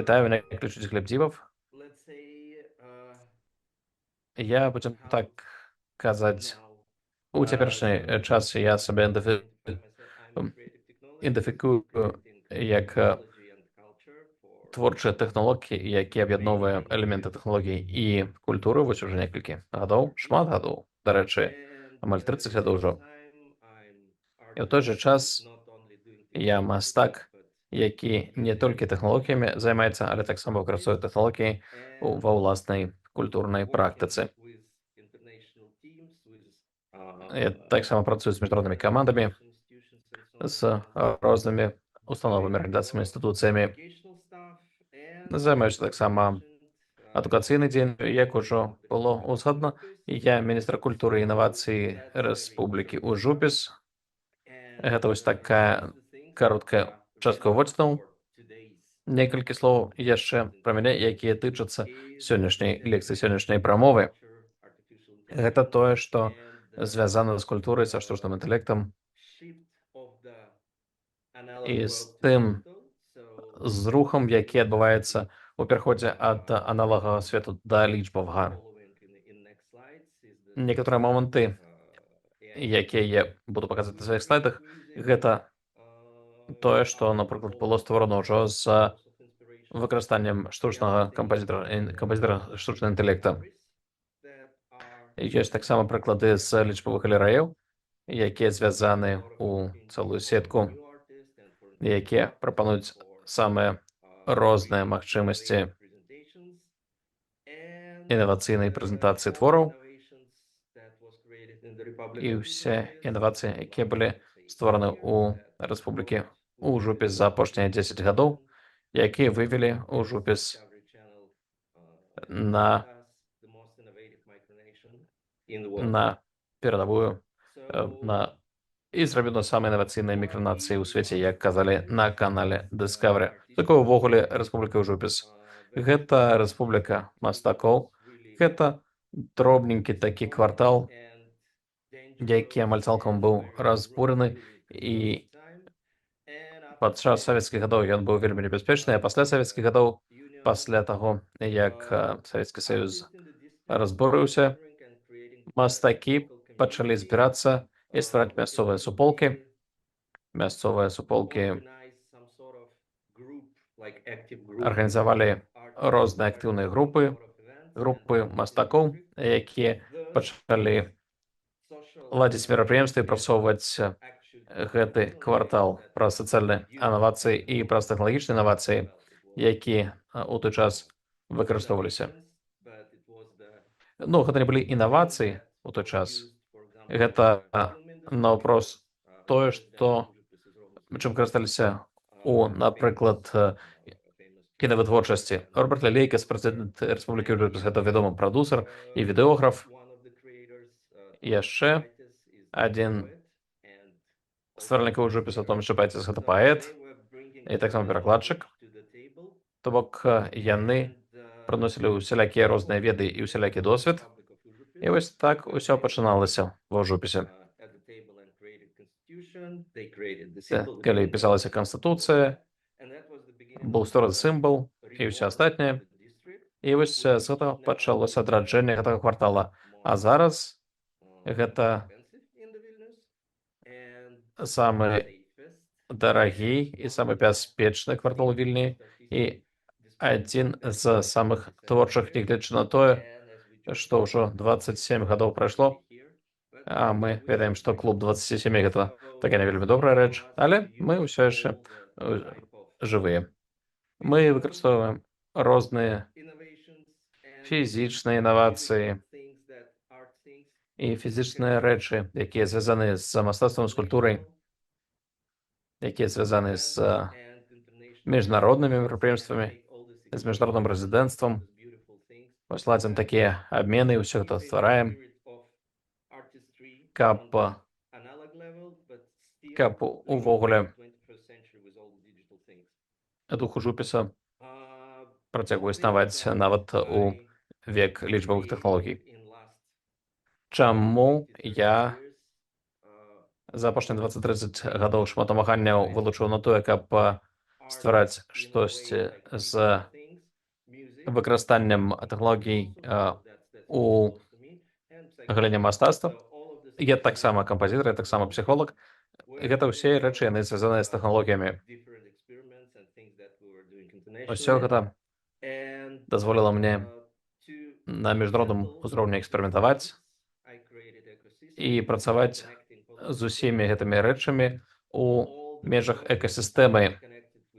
Вітаю, мене кличуть Глеб. Я, будем так казаць, у цяперашні час я сабе ідэнтыфікую як творчыя тэхналогі, які аб'ядноўвае элементы тэхналогій і культуры вось уже некалькі гадоў, шмат гадоў, дарэчы, амаль 30 гадоў ўжо. І ў той жа час я мастак, які не толькі тэхналогіямі займаецца, але таксама выкарыстоўвае тэхналогіі ва ўласнай культурнай практыцы. Я таксама працую з міжнароднымі камандамі, з рознымі установамі, арганізацыямі, інстытуцыямі. Займаюся таксама адукацыйны дзень, як ужо было узгадана. Я міністр культуры і інавацыі Рэспублікі Ужупіс. Гэта вось такая кароткая частка ўводзінаў. Некалькі слоў яшчэ пра мяне, якія тычацца сённяшняй лекцыі, сённяшняй прамовы. Гэта тое, што звязана з культурай, са штучным інтэлектам і з тым зрухам, які адбываецца у пераходзе ад аналагавага свету да лічбавага. Некаторыя моманты, якія я буду паказваць на сваіх слайдах, гэта тое, што, напрыклад, было створана ўжо з выкарыстаннем штучнага кампазітара штучнага інтэлекта. Ёсць таксама прыклады з лічбавых галерэяў, якія звязаны ў цэлую сетку, якія прапануюць самыя розныя магчымасці інавацыйнай прэзентацыі твораў. І ўсе інавацыі, якія былі створаны ў Рэспублікі Ужупіс за апошнія 10 гадоў, якія вывелі Ужупіс на перадавую, і зрабіла самыя інавацыйныя мікранацыі ў свеце, як казалі на канале Discovery. Такое ўвогуле Рэспубліка Ужупіс. Гэта рэспубліка мастакоў, гэта дробненькі такі квартал, які амаль цалкам быў разбураны, і падчас савецкіх гадоў ён быў вельмі небяспечны, а пасля савецкіх гадоў, пасля таго, як Савецкі Саюз разбурыўся, мастакі пачалі збірацца і ствараць мясцовыя суполкі. Мясцовыя суполкі арганізавалі розныя актыўныя групы мастакоў, якія пачалі ладзіць мерапрыемствы і прасоўваць гэты квартал праз сацыяльныя інавацыі і праз тэхналагічныя інавацыі, якія ў той час выкарыстоўваліся. Ну, гэта не былі інавацыі ў той час. Гэта наўпрост тое, чым карысталіся у, напрыклад, кінавытворчасці. Роберт Лялейкас, прэзідэнт Рэспублікі Ужупіс, гэта вядомы прадусер і відэограф. Яшчэ адзін стваральнік Ужупіса, Томас Чапайціс, гэта паэт і таксама перакладчык. То бок яны прыносілі усялякія розныя веды і усялякі досвед. І вось так усё пачыналася ва Ужупісе. Калі пісалася Канстытуцыя, быў створаны сімвал і ўсё астатняе. І вось з гэтага пачалося адраджэнне гэтага квартала. А зараз гэта самы дарагі і самы бяспечны квартал у Вільні і адзін з самых творчых, нягледзячы на тое, што ўжо 27 гадоў прайшло, а мы ведаем, што клуб 27 гэта такая не вельмі добрая рэч, але мы ўсё яшчэ жывыя. Мы выкарыстоўваем розныя фізічныя інавацыі і фізічныя рэчы, якія звязаны з мастацтвам, з культурай, якія звязаны з міжнароднымі мерапрыемствамі, з міжнародным рэзідэнцтвам. Вось ладзім такія абмены, ўсё гэта ствараем, каб увогуле дух Ужупіса працягвае існаваць нават у век лічбавых тэхналогій. Чаму я за апошнія 20-30 гадоў шмат намаганняў вылучыў на тое, каб ствараць штосьці з выкарыстаннем тэхналогій у галіне мастацтва. Я таксама кампазітар, я таксама псіхолог. Гэта ўсе рэчы, яны звязаныя з тэхналогіямі. Усё гэта дазволіла мне на міжнародным узроўні эксперыментаваць і працаваць з усімі гэтымі рэчамі у межах экасістэмы,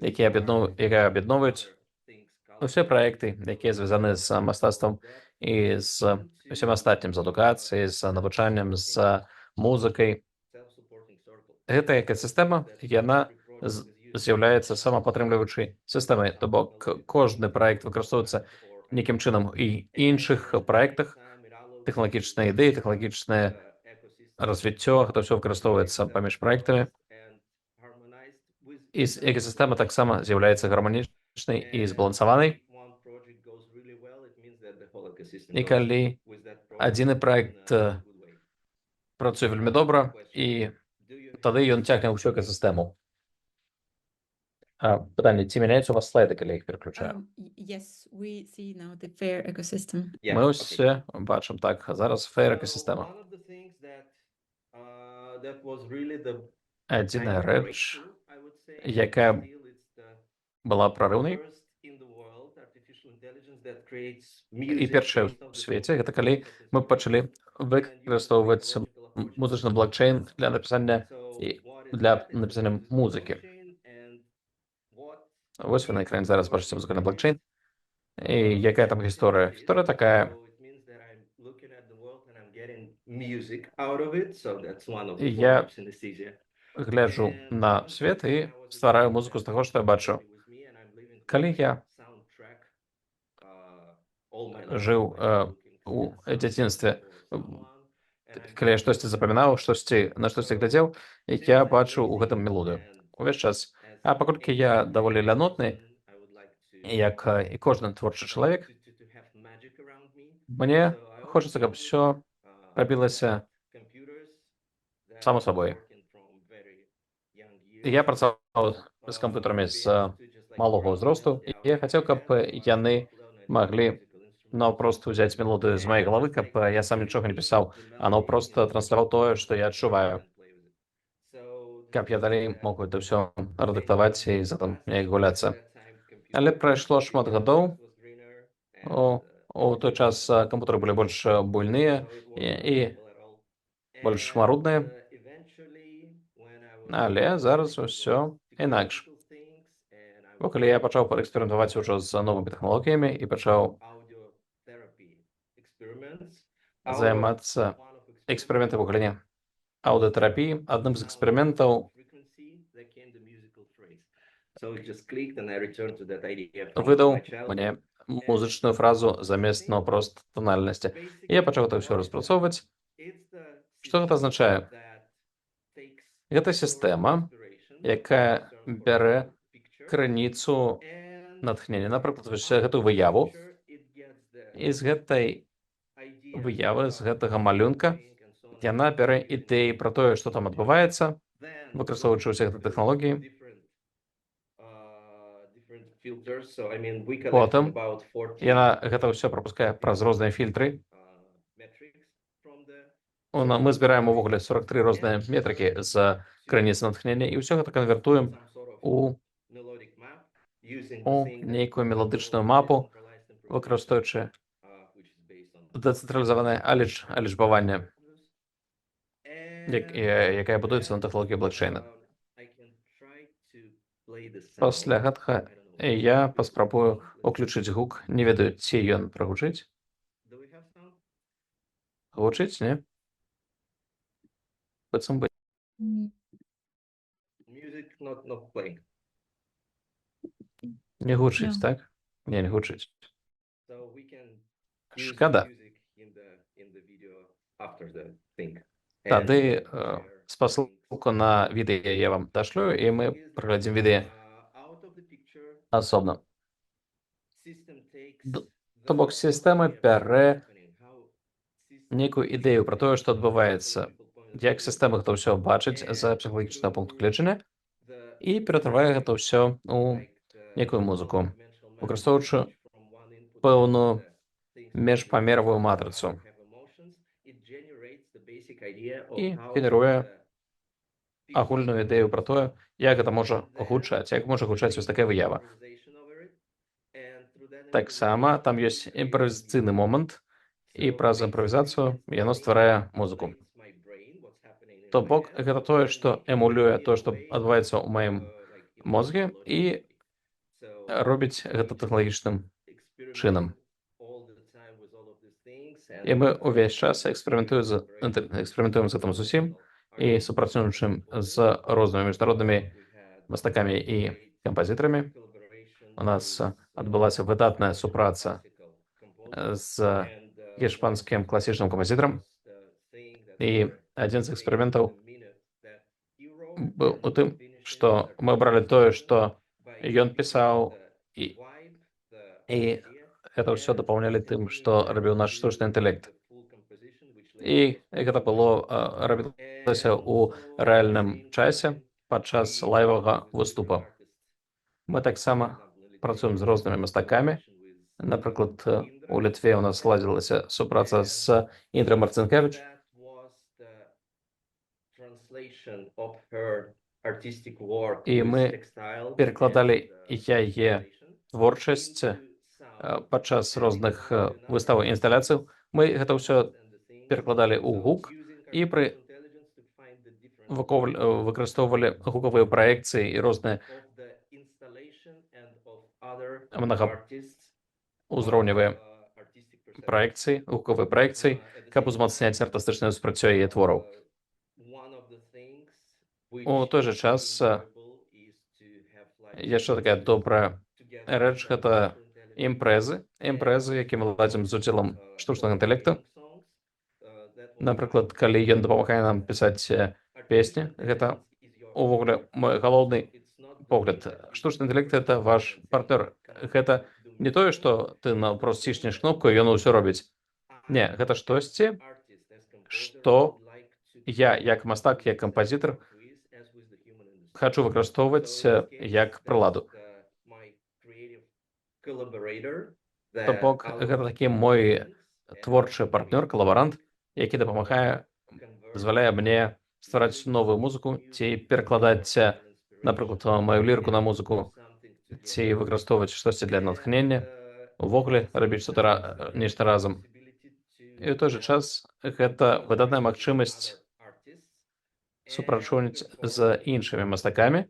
якая аб'ядноўваюць усе праекты, якія звязаны з мастацтвам і з усім астатнім, з адукацыяй, з навучаннем, з музыкай. Гэта экасістэма, яна з'яўляецца самапатрымліваючай сістэмай, то бок кожны праект выкарыстоўваецца нейкім чынам і іншых праектах, тэхналагічныя ідэі, тэхналагічнае развіццё, гэта ўсё выкарыстоўваецца паміж праектамі. І экасістэма таксама з'яўляецца гарманічнай і збалансаванай. І калі адзіны праект працуе вельмі добра, і тады ён цягне ўсю экасістэму. Пытанне, ці мяняюцца у вас слайды, калі я іх пераключаю? Yes, we see now the fair ecosystem. Мы ўсе бачым, так, зараз фэйр экасістэма. Адзіная рэч, якая была прарыўнай і першая ў свеце, гэта калі мы пачалі выкарыстоўваць музычны блокчейн для напісання музыкі. Вось вы на экране зараз бачыце музыкальны блокчейн. І якая там гісторыя? Гісторыя такая. Я гляджу на свет і ствараю музыку з таго, што я бачу. Калі я жыў у дзяцінстве, калі я штосьці запамінаў, на штосьці глядзеў, я бачу ў гэтым мелодыю увесь час. А паколькі я даволі лянотны, як і кожны творчы чалавек, мне хочацца, каб усё рабілася само сабой. Я працаваў з камп'ютарамі з малога ўзросту, і я хацеў, каб яны маглі наўпрост узяць мелодыю з маёй галавы, каб я сам нічога не пісаў, а наўпрост трансляваў тое, што я адчуваю. Каб я далей мог гэта ўсё рэдактаваць і затым неяк гуляцца. Але прайшло шмат гадоў. У той час камп'ютары былі больш буйныя і больш марудныя. Але зараз усё інакш. Бо калі я пачаў эксперыментаваць ужо з новымі тэхналогіямі і пачаў займацца эксперыментам у галіне аўдыётэрапіі, адным з эксперыментаў выдаў мне музычную фразу замест наўпрост тональнасці. І я пачаў гэта ўсё распрацоўваць. Што гэта азначае? Гэта сістэма, якая бярэ крыніцу натхнення, напрыклад, гэтую выяву, і з гэтай выявы, з гэтага малюнка, яна бярэ ідэі пра тое, што там адбываецца, выкарыстоўваючы ўсе гэтыя тэхналогіі. Потым яна гэта ўсё прапускае праз розныя фільтры. Мы збіраем увогуле 43 розныя метрыкі з крыніцы натхнення, і ўсё гэта канвертуем у нейкую меладычную мапу, выкарыстоўваючы дэцэнтралізаванае алічбаванне, якая будуецца на тэхналогіі блокчейна. Пасля гэтага я паспрабую уключыць гук. Не ведаю, ці ён прагучыць. Гучыць, не? Быццам бы. Не гучыць, так? Не гучыць. Шкада. Тады спасылку на відэа я вам дашлю, і мы праглядзім відэа асобна. То бок сістэма бярэ нейкую ідэю пра тое, што адбываецца, як сістэма гэта ўсё бачыць з псіхалагічнага пункту гледжання, і ператварае гэта ўсё у некую музыку, выкарыстоўваючы пэўную міжпамеравую матрыцу і генеруе агульную ідэю пра тое, як гэта можа гучаць, як можа гучаць вось такая выява. Таксама там ёсць імправізацыйны момант, і праз імправізацыю яно стварае музыку. То бок, гэта тое, што эмулюе тое, што адбываецца ў маім мозге, і робіць гэта тэхналагічным чынам. І мы ўвесь час эксперыментуем з гэтым зусім і супрацоўнічаем з рознымі міжнароднымі мастакамі і кампазітарамі. У нас адбылася выдатная супраца з іспанскім класічным кампазітарам. І адзін з эксперыментаў быў у тым, што мы бралі тое, што ён пісаў, і гэта ўсё дапаўнялі тым, што рабіў наш штучны інтэлект. І гэта было рабілася ў рэальным часе падчас лайвага выступа. Мы таксама працуем з рознымі мастакамі. Напрыклад, у Літве ў нас ладзілася супраца з Індрай Марцінкевіч. І мы перакладалі яе творчасць падчас розных выстаў і інсталяцый. Мы гэта ўсё перакладалі ў гук і выкарыстоўвалі гукавыя праекцыі і розныя многаўзроўневыя праекцыі, гукавыя праекцыі, каб узмацняць артыстычнае ўспрыццё яе твораў. У той жа час яшчэ такая добрая рэч — гэта імпрэзы, які мы ладзім з удзелам штучнага інтэлекту. Напрыклад, калі ён дапамагае нам пісаць песні, гэта увогуле мой галоўны погляд. Штучны інтэлект — гэта ваш партнёр. Гэта не тое, што ты проста ціснеш кнопку, і ён усё робіць. Не, гэта штосьці, што я, як мастак, як кампазітар, хачу выкарыстоўваць як прыладу. То бок, гэта такі мой творчы партнёр, калабарант, які дазваляе мне ствараць новую музыку ці перакладаць, напрыклад, маю лірыку на музыку, ці выкарыстоўваць штосьці для натхнення, увогуле рабіць нешта разам. І ў той жа час гэта выдатная магчымасць супрацоўніць з іншымі мастакамі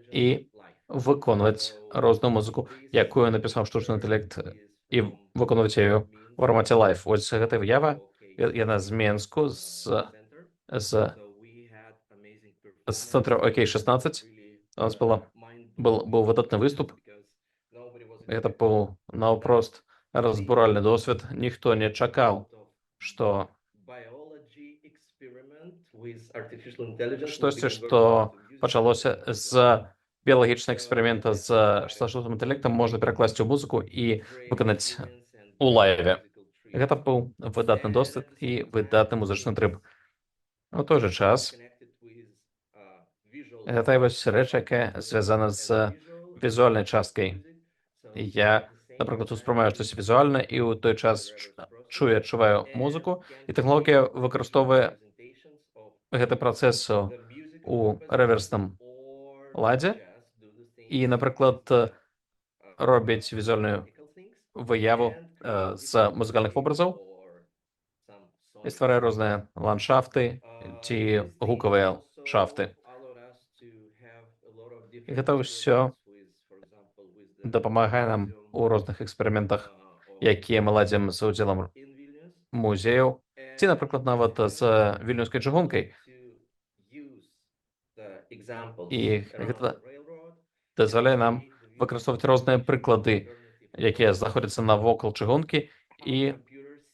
і выконваць розную музыку, якую напісаў штучны інтэлект, і выконваць яе ў фармаце лайв. Вось гэта выява, яна з Менску, з цэнтра ОК-16. У нас быў выдатны выступ. Гэта быў наўпрост разбуральны досвед. Ніхто не чакаў, што штосьці, што пачалося з біялагічнага эксперымента з штучным інтэлектам, можна перакласці ў музыку і выканаць у лайве. Гэта быў выдатны досвед і выдатны музычны трып. У той жа час гэта вось рэч, якая звязана з візуальнай часткай. Я, напрыклад, успрымаю штосьці візуальна і ў той час адчуваю музыку, і тэхналогія выкарыстоўвае гэты працэс у рэверсным ладзе і, напрыклад, робіць візуальную выяву з музыкальных вобразаў і стварае розныя ландшафты ці гукавыя шафты. І гэта ўсё дапамагае нам у розных эксперыментах, якія мы ладзім з удзелам музеяў, ці, напрыклад, нават з вільнюскай чыгункай. І гэта дазваляе нам выкарыстоўваць розныя прыклады, якія знаходзяцца навокал чыгункі, і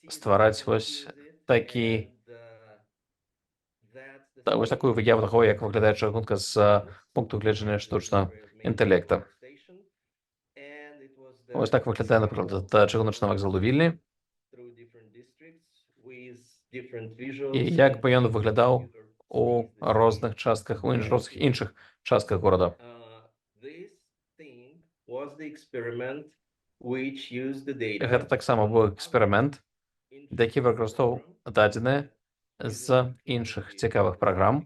ствараць вось такую выяву таго, як выглядае чыгунка з пункту гледжання штучнага інтэлекта. Ось так выглядае, напрыклад, чыгуначны вакзал у Вільні. І як бы ён выглядаў у розных частках, у іншых частках горада. Гэта таксама быў эксперымент, які выкарыстоўваў дадзеныя з іншых цікавых праграм.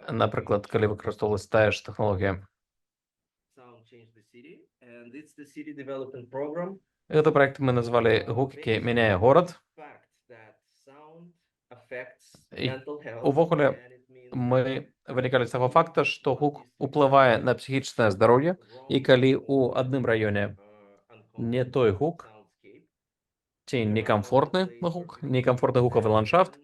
Напрыклад, калі выкарыстоўвалась тая ж тэхналогія. Гэты праект мы назвалі «Гук, які мяняе горад». І увогуле мы вынікалі з таго факта, што гук уплывае на псіхічнае здароўе, і калі ў адным раёне не той гук, ці некамфортны гукавы ландшафт,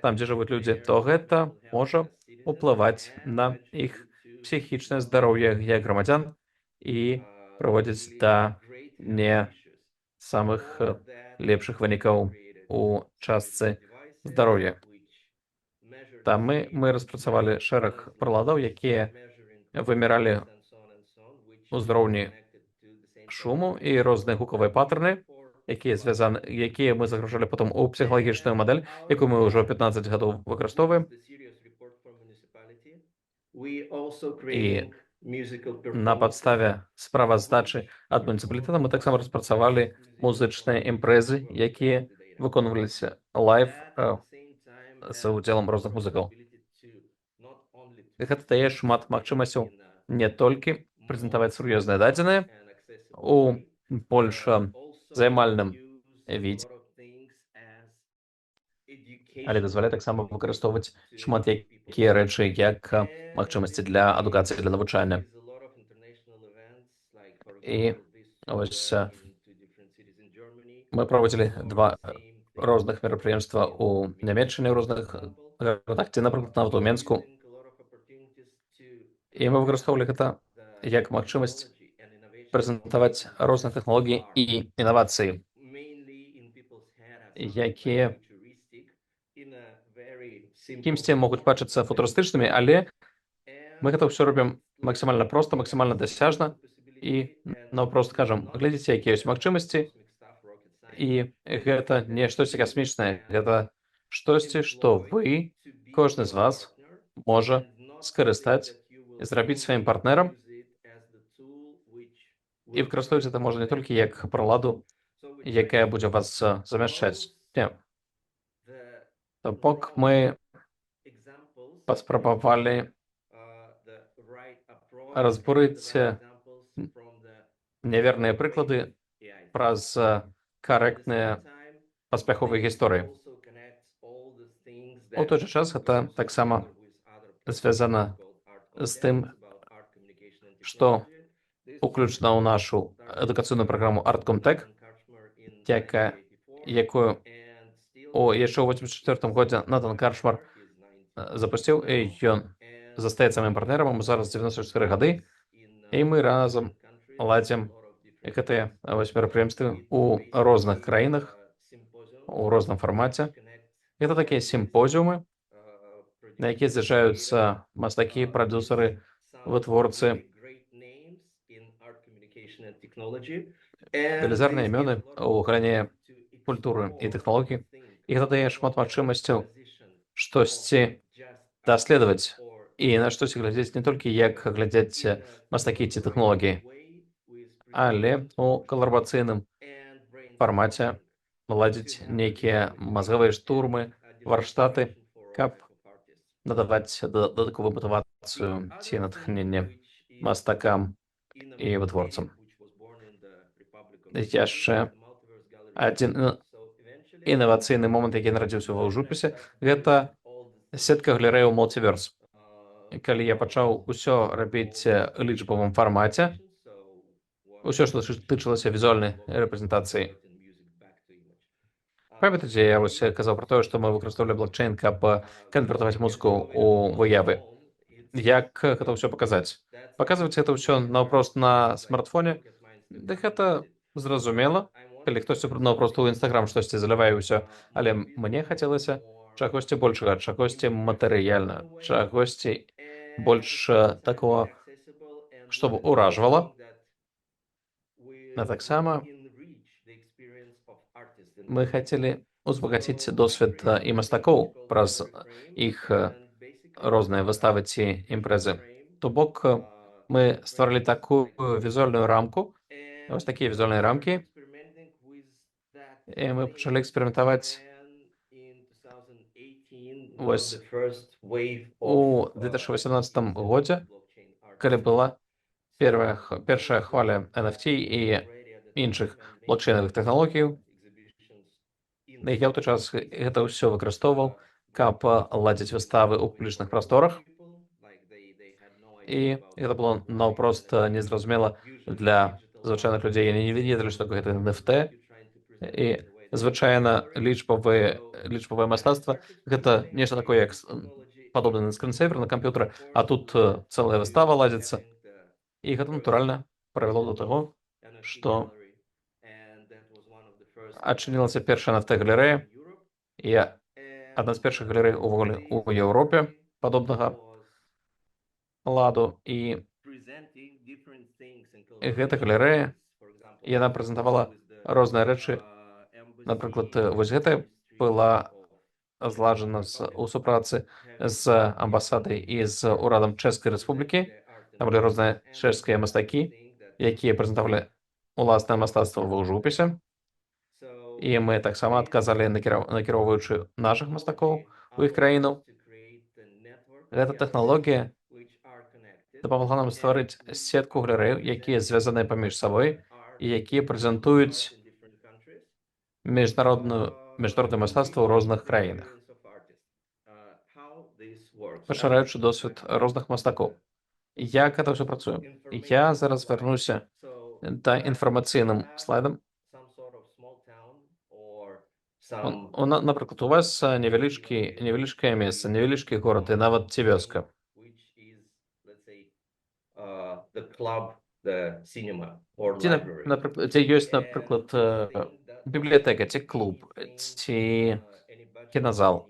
там, дзе жывуць людзі, то гэта можа уплываць на іх псіхічнае здароўе як грамадзян і прыводзіць да не самых лепшых вынікаў у частцы здароўя. Там мы распрацавалі шэраг прыладаў, якія вымяралі узроўні шуму і розныя гукавыя паттерны, якія мы загружалі потым у псіхалагічную мадэль, якую мы ўжо 15 гадоў выкарыстоўваем. І на падставе справаздачы ад муніцыпалітэта мы таксама распрацавалі музычныя імпрэзы, якія выконваліся лайв з удзелам розных музыкаў. Гэта дае шмат магчымасцяў не толькі прэзентаваць сур'ёзныя дадзеныя у больш займальным відзе, але дазваляе таксама выкарыстоўваць шмат якія рэчы як магчымасці для адукацыі, для навучання. І вось мы праводзілі 2 розных мерапрыемства ў Нямецчыне, ў розных гарадах, ці, напрыклад, нават у Менску. І мы выкарыстоўвалі гэта як магчымасць прэзентаваць розныя тэхналогіі і інавацыі, якія кімсьці могуць бачыцца футурыстычнымі, але мы гэта ўсё робім максімальна проста, максімальна дасяжна і наўпрост кажам: глядзіце, якія ёсць магчымасці, і гэта не штосьці касмічнае, гэта штосьці, што вы, кожны з вас, можа скарыстаць, зрабіць сваім партнерам, і выкарыстоўваць гэта можна не толькі як прыладу, якая будзе вас замяшчаць. Не. То бок мы паспрабавалі разбурыць няверныя прыклады праз карэктныя паспяховыя гісторыі. У той жа час гэта таксама звязана з тым, што уключана ў нашу адукацыйную праграму ArtComTech, якую яшчэ ў 1984 годзе Натан Карчмар запусціў, і ён застаецца маім партнерам, зараз 94 гады, і мы разам ладзім гэтыя мерапрыемствы ў розных краінах, у розным фармаце. Гэта такія сімпозіумы, на якія з'язджаюцца мастакі, прадзюсары, вытворцы, велізарныя імёны ў галіне культуры і тэхналогій. І гэта дае шмат магчымасцяў штосьці даследаваць і на штосьці глядзець не толькі як глядзяць мастакі ці тэхналогіі, але у калабарацыйным фармаце ладзіць нейкія мазгавыя штурмы, варштаты, каб надаваць дадатковую матывацыю ці натхненне мастакам і вытворцам. Яшчэ адзін інавацыйны момант, які нарадзіўся ва ўжупісе, гэта сетка галерэяў Multiverse. Калі я пачаў усё рабіць у лічбавым фармаце, усё, што тычылася візуальнай рэпрэзентацыі. Памятаеце, я вось казаў пра тое, што мы выкарыстоўвалі блокчейн, каб канвертаваць музыку ў выявы. Як гэта ўсё паказаць? Паказваць гэта ўсё наўпрост на смартфоне, дык гэта зразумела, калі хтосьці наўпрост у Instagram штосьці залівае ўсё, але мне хацелася чагосьці большага, чагосьці матэрыяльна, чагосьці больш такого, што б уражвала. А таксама мы хацелі узбагаціць досвед і мастакоў праз іх розныя выставы ці імпрэзы. То бок мы стварылі такую візуальную рамку, Ось такі візуальні рамки. І ми почали експериментувати ось у 2018 році, коли була перша хваля NFT і інших блокчейнових технологій. Я в той час гэта ўсё выкарыстоўваў, каб ладзіць выставы ў публічных прасторах. І гэта было наўпрост незразумела для звычайных людзей. Яны не ведалі, што такое гэта NFT. І звычайна лічбавае мастацтва гэта нешта такое, як падобна на скринсейвер на камп'ютары, а тут цэлая выстава ладзіцца. І гэта натуральна прывяло да таго, што адчынілася першая NFT-галерэя, і адна з першых галерэй увогуле ў Еўропе падобнага ладу. І гэта галерэя, яна прэзентавала розныя рэчы. Напрыклад, вось гэта была зладжана у супрацы з амбасадай і з урадам Чэшскай Рэспублікі. Там былі розныя чэшскія мастакі, якія прэзентавалі уласнае мастацтва ва жывапісе. І мы таксама адказалі, накіроўваючы нашых мастакоў у іх краіну. Гэта тэхналогія дапамагла нам стварыць сетку галерэяў, якія звязаныя паміж сабой і якія прэзентуюць міжнароднае мастацтва ў розных краінах, пашыраючы досвед розных мастакоў. Як гэта ўсё працуе? Я зараз вярнуся да інфармацыйным слайдам. Напрыклад, у вас невялічкае месца, невялічкі горад і нават ці вёска. Дзе ёсць, напрыклад, бібліятэка, ці клуб, ці кіназал.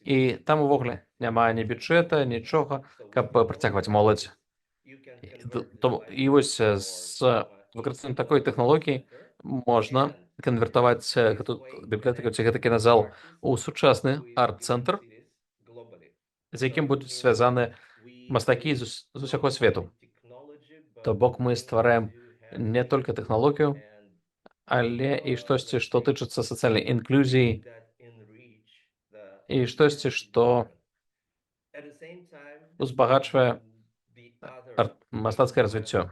І там увогуле няма ні бюджэта, нічога, каб прыцягваць моладзь. І вось з выкарыстаннем такой тэхналогіі можна канвертаваць гэту бібліятэку ці гэты кіназал у сучасны арт-цэнтр, з якім будуць звязаны мастакі з усяго свету. То бок мы ствараем не толькі тэхналогію, але і штосьці, што тычыцца сацыяльнай інклюзіі, і штосьці, што узбагачвае мастацкае развіццё.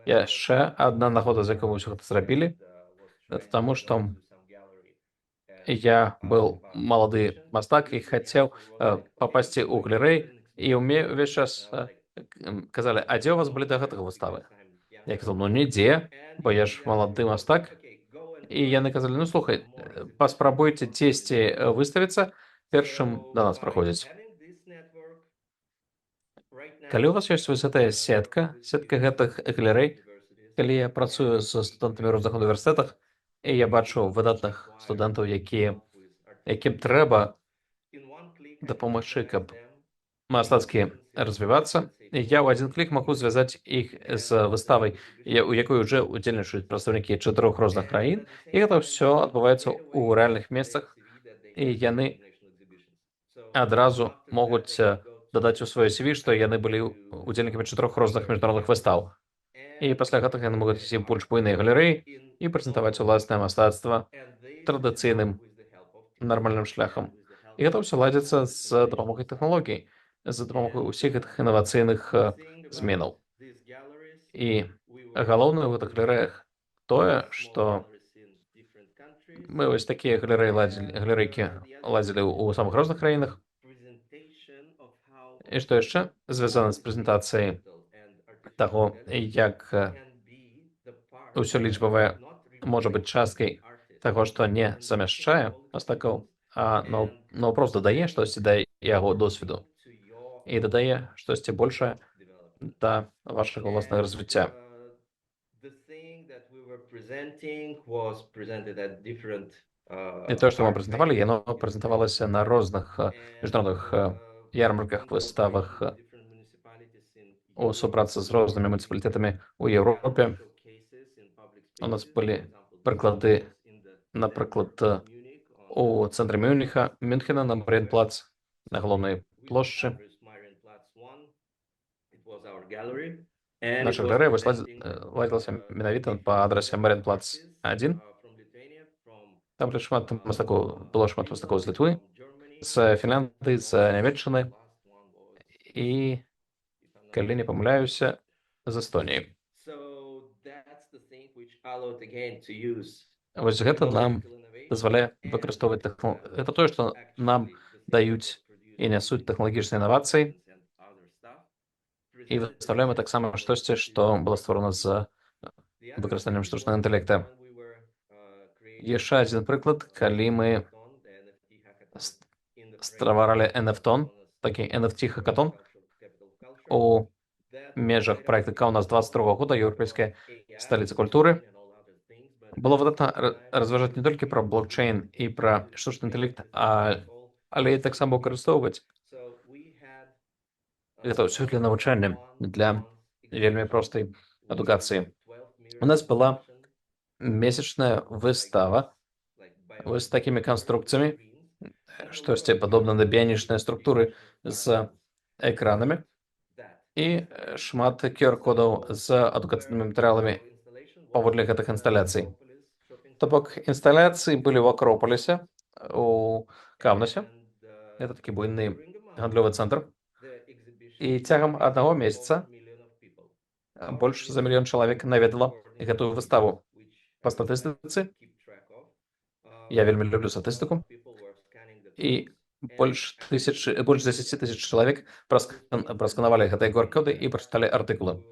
Яшчэ адна нагода, з якой мы ўсё гэта зрабілі, это таму, што я быў малады мастак і хацеў папасці ў галерэй, і мне ўвесь час казалі, а дзе ў вас былі да гэтага выставы? Я казаў, нідзе, бо я ж малады мастак. І яны казалі, слухай, паспрабуйце дзесьці выставіцца, першым да нас праходзіць. Калі у вас ёсць вось гэтая сетка гэтых галерэй, калі я працую з студэнтамі розных універсітэтах, і я бачу выдатных студэнтаў, якім трэба дапамагчы, каб мастацкі развівацца, я ў адзін клік магу звязаць іх з выставай, у якой уже удзельнічаюць прадстаўнікі 4 розных краін, і гэта ўсё адбываецца ў рэальных месцах, і яны адразу могуць дадаць у сваё CV, што яны былі удзельнікамі 4 розных міжнародных выстаў. І пасля гэтага яны могуць ісці больш буйныя галерэі і прэзентаваць уласнае мастацтва традыцыйным нармальным шляхам. І гэта ўсё ладзіцца з дапамогай тэхналогій, з дапамогай усіх гэтых інавацыйных зменаў. І галоўнае ў гэтых галерэях тое, што мы вось такія галерэйкі ладзілі ў самых розных краінах. І што яшчэ звязана з прэзентацыяй таго, як усё лічбавае можа быць часткай таго, што не замяшчае мастакоў, а наўпрост дадае штосьці да яго досведу і дадае штосьці большае да вашага ўласнага развіцця. І тое, што мы прэзентавалі, яно прэзентавалася на розных міжнародных ярмарках, выставах у супрацы з рознымі муніцыпалітэтамі ў Еўропе. У нас былі прыклады, напрыклад, у цэнтры Мюнхена на Маріенплац, на галоўнай плошчы. Наша галерэя вось ладзілася менавіта па адрасе Маренплац 1. Там было шмат мастакоў з Літвы, з Фінляндыі, з Нямецчыны і, калі не памыляюся, з Эстоніі. Вось гэта нам дазваляе выкарыстоўваць гэта тое, што нам даюць і нясуць тэхналагічныя інавацыі, і выставляем таксама штосьці, што было створана з выкарыстаннем штучнага інтэлекта. Яшчэ адзін прыклад, калі мы стваралі NFT, такі NFT-хакатон у межах проекта Каунас 22 года, Еўрапейская сталіца культуры. Было выдатна разважаць не толькі пра блокчейн і пра штучны інтэлект, але і таксама выкарыстоўваць гэта ўсё для навучання, для вельмі простай адукацыі. У нас была месячная выстава вось такімі канструкцыямі, штосьці падобна да біянічнай структуры з экранамі і шмат QR-кодаў з адукацыйнымі матэрыяламі паводле гэтых інсталяцый. То бок інсталяцыі былі ў Акропалісе, у Каўнасе. Гэта такі буйны гандлёвы цэнтр. І цягам аднаго месяца больш за 1 мільён чалавек наведала гэтую выставу. Па статыстыцы, я вельмі люблю статыстыку, і больш 10 000 чалавек прасканавалі гэтыя QR-коды і прачыталі артыкулы.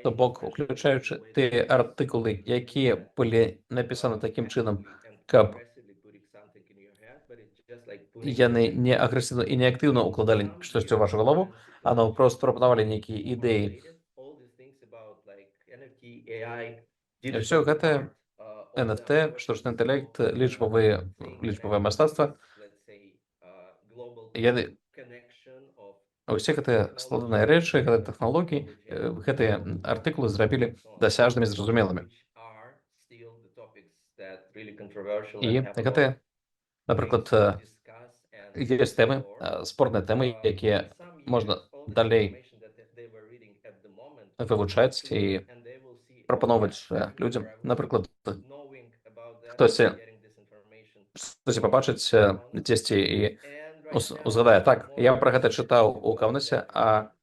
То бок, уключаючы тыя артыкулы, якія былі напісаны такім чынам, каб яны не агрэсіўна і не актыўна ўкладалі штосьці ў вашу галаву, а наўпрост прапанавалі нейкія ідэі. І ўсё гэта NFT, штучны інтэлект, лічбавае мастацтва, яны усе гэтыя складаныя рэчы, гэтыя тэхналогіі, гэтыя артыкулы зрабілі дасяжнымі, зразумелымі. І гэтыя, напрыклад, ёсць тэмы, спорныя тэмы, якія можна далей вывучаць і прапаноўваць людзям. Напрыклад, хтосьці пабачыць дзесьці і узгадае, так, я пра гэта чытаў у Каўнасе, а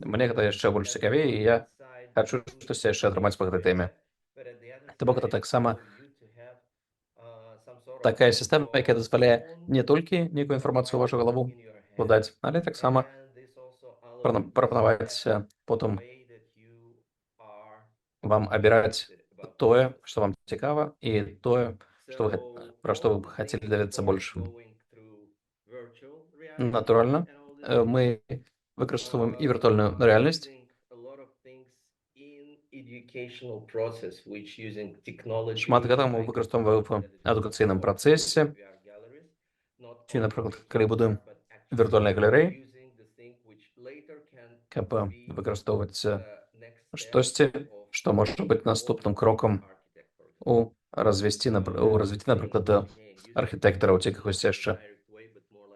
мне гэта яшчэ больш цікавей, і я хачу штосьці яшчэ атрымаць па гэтай тэме. То бок, гэта таксама такая сістэма, якая дазваляе не толькі нейкую інфармацыю ў вашу галаву вкладаць, але таксама прапанаваць потым вам абіраць тое, што вам цікава, і тое, пра што вы б хацелі даведацца больш. Натуральна, мы выкарыстоўваем і віртуальную рэальнасць. Шмат гэтага мы выкарыстоўваем в адукацыйным працэсе. Ці, напрыклад, калі будуем віртуальныя галерэі, каб выкарыстоўваць штосьці, што можа быць наступным крокам у развіцці, напрыклад, архітэктараў ці кагосьці яшчэ.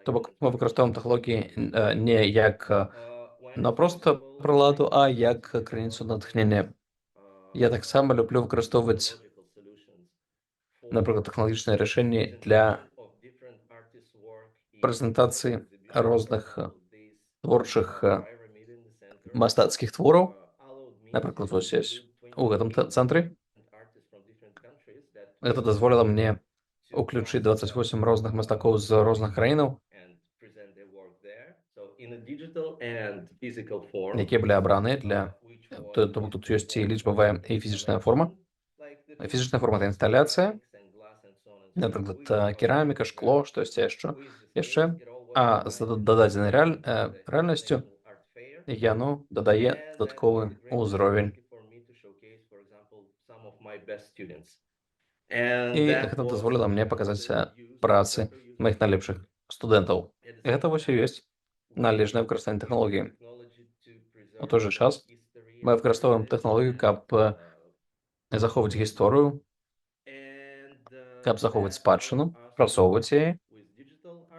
То бок, мы выкарыстоўваем тэхналогіі не як напроста прыладу, а як крыніцу натхнення. Я таксама люблю выкарыстоўваць, напрыклад, тэхналагічныя рашэнні для прэзентацыі розных творчых мастацкіх твораў. Напрыклад, вось ёсць у гэтым цэнтры. Гэта дазволіла мне уключыць 28 розных мастакоў з розных краінаў, якія былі абраныя для... Тут ёсць і лічбавая, і фізічная форма. Фізічная форма — это інсталяцыя, напрыклад, кераміка, шкло, штосьці яшчэ. А з дададзенай рэальнасцю яно дадае дадатковы ўзровень. І гэта дазволіла мне паказаць працы маіх найлепшых студэнтаў. І гэта вось і ёсць належнае выкарыстанне тэхналогіі. У той жа час мы выкарыстоўваем тэхналогію, каб захоўваць гісторыю, каб захоўваць спадчыну, прасоўваць яе.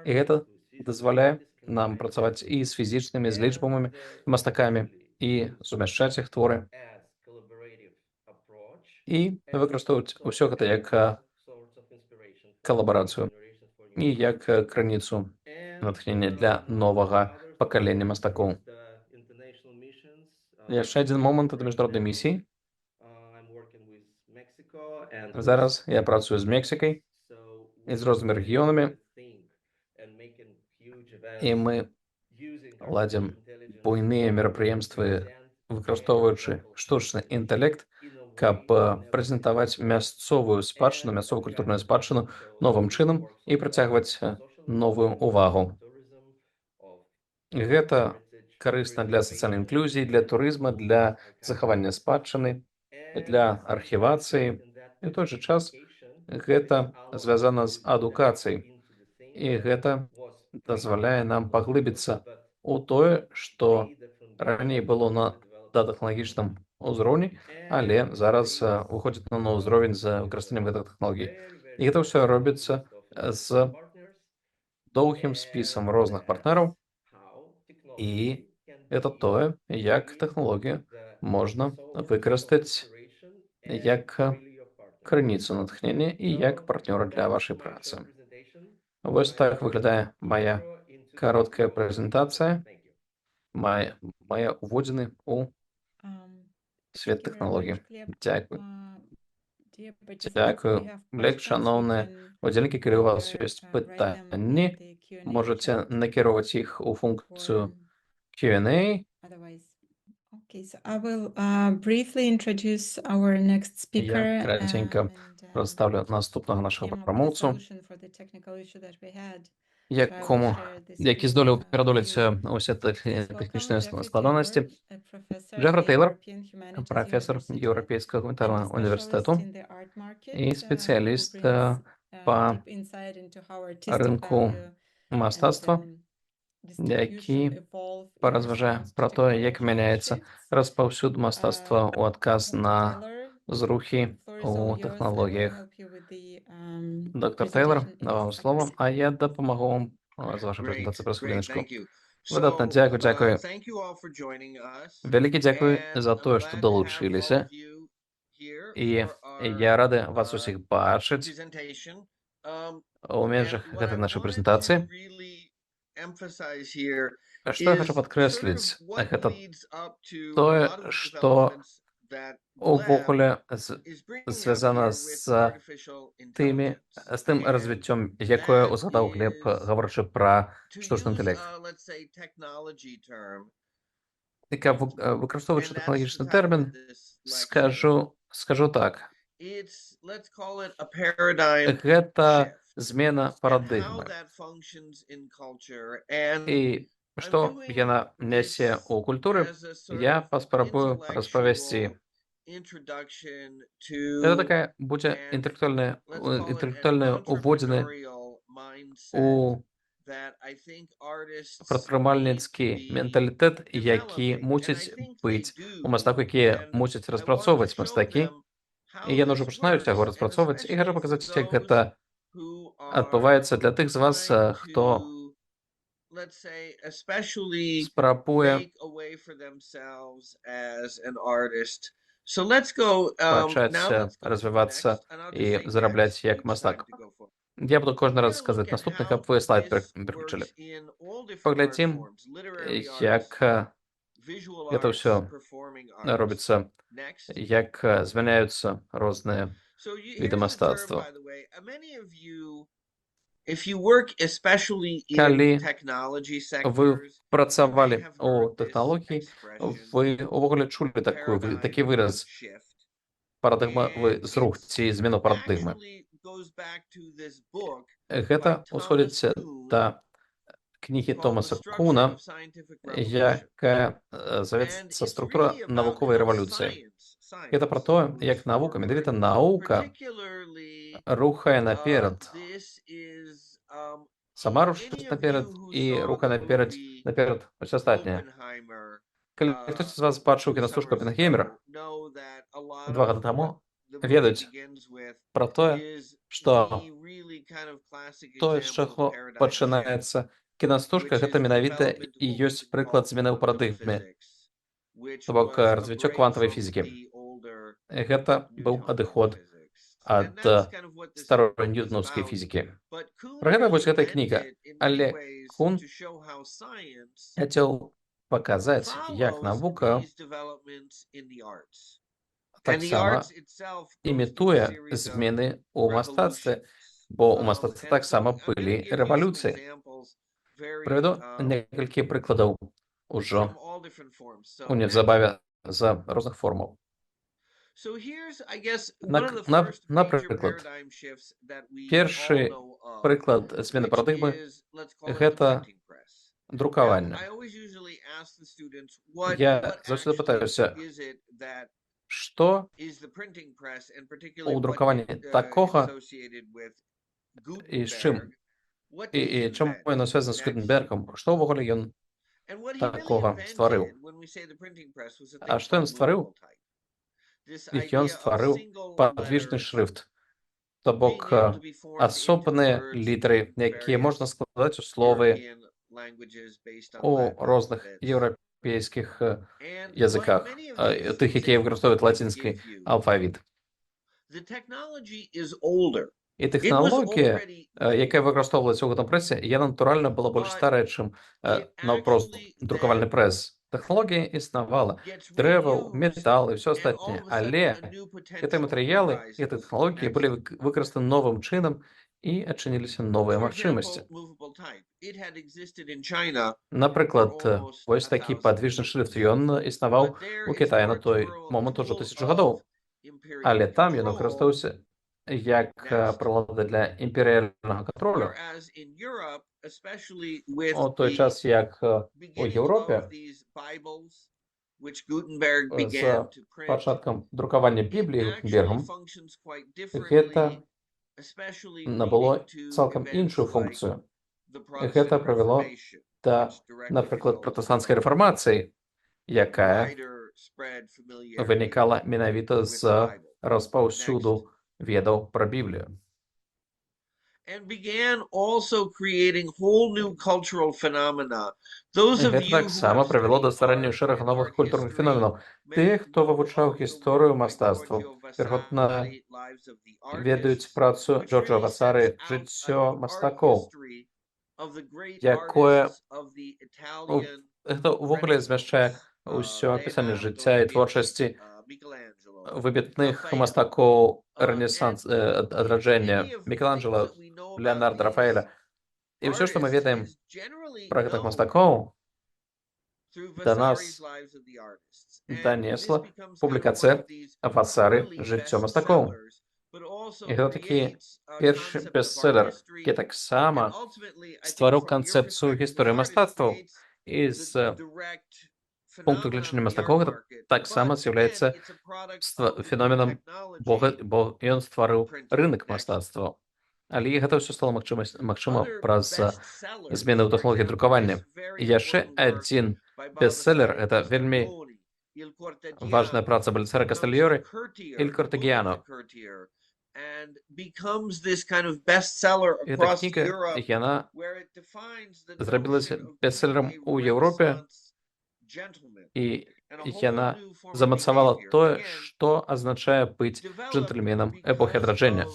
І гэта дазваляе нам працаваць і з фізічнымі, з лічбавымі мастакамі, і сумяшчаць іх творы, і выкарыстоўваць усё гэта як калабарацыю і як крыніцу натхнення для новага пакалення мастакоў. Яшчэ адзін момант — это міжнародныя місіі. Зараз я працую з Мексікай і з рознымі рэгіёнамі, і мы ладзім буйныя мерапрыемствы, выкарыстоўваючы штучны інтэлект, каб прэзентаваць мясцовую спадчыну, мясцовую культурную спадчыну новым чынам і прыцягваць новую ўвагу. Гэта карысна для сацыяльнай інклюзіі, для турызма, для захавання спадчыны, для архівацыі. І ў той жа час гэта звязана з адукацыяй. І гэта дазваляе нам паглыбіцца ў тое, што раней было на датэхналагічным узроўні, але зараз выходзіць на новы ўзровень з выкарыстаннем гэтых тэхналогій. І гэта ўсё робіцца з доўгім спісам розных партнераў, і это тое, як тэхналогію можна выкарыстаць як крыніцу натхнення і як партнёра для вашай працы. Вось так выглядае моя кароткая прэзентацыя, мае ўводзіны ў свет тэхналогій. Дзякуй. Дзякую. Блек, шановныя удзельнікі, калі у вас ёсць пытанні, можаце накіроўваць іх у функцыю Q&A. Okay, so I will briefly introduce our next speaker. Я кратенько представлю наступного нашого промоўцу, які здолеў перадолець усе тэхнічныя складанасці. Джефрі Тейлор, прафесор Еўрапейскага гуманітарнага універсітэту і спецыяліст па рынку мастацтва, які паразважае пра тое, як мяняецца распаўсюд мастацтва ў адказ на зрухі ў тэхналогіях. Доктор Тейлор, вам слово, а я дапамагу вам з вашай прэзентацыі праз хвіліначку. Выдатна, дзякуй. Вялікі дзякуй за тое, што далучыліся. І я рады вас усіх бачыць у межах гэтай нашай прэзентацыі. Што я хочу падкрэсліць, гэта тое, што увогуле звязана з тым развіццём, якое узгадаў Глеб, гаворачы пра штучны інтэлект. І каб выкарыстоўваючы тэхналагічны тэрмін, скажу так. Гэта змена парадыгмы. І што яна нясе ў культуры, я паспрабую распавесці. Это такая будзе інтэлектуальная уводзіны у прадпрымальніцкі менталітэт, які мусіць быць у мастакаў, якія мусяць распрацоўваць мастакі. І яны ўжо пачынаюць яго распрацоўваць, і хочу паказаць, як гэта адбываецца для тых з вас, хто спрабуе пачаць развівацца і зарабляць як мастак. Я буду кожны раз сказаць наступны, каб вы слайд пераключылі. Паглядзім, як гэта ўсё робіцца, як змяняюцца розныя віды мастацтва. Калі вы працавалі ў тэхналогіі, вы увогуле чулі такі выраз парадыгмавы зрух ці змену парадыгмы. Гэта ўсходзіць да кнігі Томаса Куна, якая завецца «Структура навуковай рэвалюцыі». Гэта пра тое, як навука, менавіта наука, рухае наперад. Сама рушыць наперад і рухае наперад усё астатняе. Калі хтось з вас бачыў кінастужку Оппенгеймера 2 гады таму, ведаюць пра тое, што тое, з чаго пачынаецца кінастужка, гэта менавіта і ёсць прыклад змены ў парадыгме. То бок развіццё квантавай фізікі. Гэта быў адыход ад старой ньютонаўскай фізікі. Пра гэта вось гэтая кніга. Але Кун хацеў паказаць, як навука таксама імітуе змены ў мастацтве, бо ў мастацтве таксама былі рэвалюцыі. Прывяду некалькі прыкладаў ужо у неўзабаве з розных формаў. Напрыклад, першы прыклад змены парадыгмы – гэта друкаванне. Я заўсёды пытаюся, што у друкаванні такога і з чым, і чаму яно звязана з Гутенбергам, што ўвогуле ён такога стварыў. А што ён стварыў? Ён стварыў падвижны шрыфт, то бок асобныя літары, якія можна складаць у словы у розных еўрапейскіх языках, тых, якія выкарыстоўваюць лацінскі алфавіт. І тэхналогія, якая выкарыстоўвалася ў гэтым прэсе, яна натуральна была больш старая, чым наўпрост друкавальны прэс. Тэхналогія існавала, дрэва, метал і ўсё астатняе, але гэтыя матэрыялы, гэтыя тэхналогіі былі выкарыстаны новым чынам і адчыніліся новыя магчымасці. Напрыклад, вось такі падвижны шрыфт, ён існаваў у Кітаі на той момант ужо 1000 гадоў, але там ён выкарыстоўваўся як прылада для імперыяльнага кантролю. У той час, як у Еўропе з пачаткам друкавання Бібліі Гутенбергам гэта набыло цалкам іншую функцыю. Гэта прывяло да, напрыклад, пратэстанцкай рэфармацыі, якая вынікала менавіта з распаўсюду ведаў пра Біблію. Гэта таксама прывяло да стварэння шэрага новых культурных феноменаў. Тыя, хто вывучаў гісторыю мастацтва, верагодна, ведаюць працу Джорджа Васары «Жыццё мастакоў», якое гэта ўвогуле змяшчае ўсё апісанне жыцця і творчасці выбітных мастакоў адраджэння Мікеланджела, Леонарда, Рафаэля. І ўсё, што мы ведаем пра гэтых мастакоў, да нас данесла публікацыя Васары «Жыццё мастакоў». І гэта такі першы бестселер, які таксама стварыў канцэпцыю гісторыі мастацтваў. І з пункту гледжання мастакоў гэта таксама з'яўляецца феноменам, бо ён стварыў рынак мастацтва. Але гэта ўсё стала магчыма праз змены ў тэхналогіі друкавання. І яшчэ адзін бестселер – гэта вельмі важная праца Бальцара Кастальёры «Иль Кортегіано». Эта кніга, яна зрабілася бестселерам у Еўропе, і яна замацавала тое, што азначае быць джентльменам эпохі адраджэння.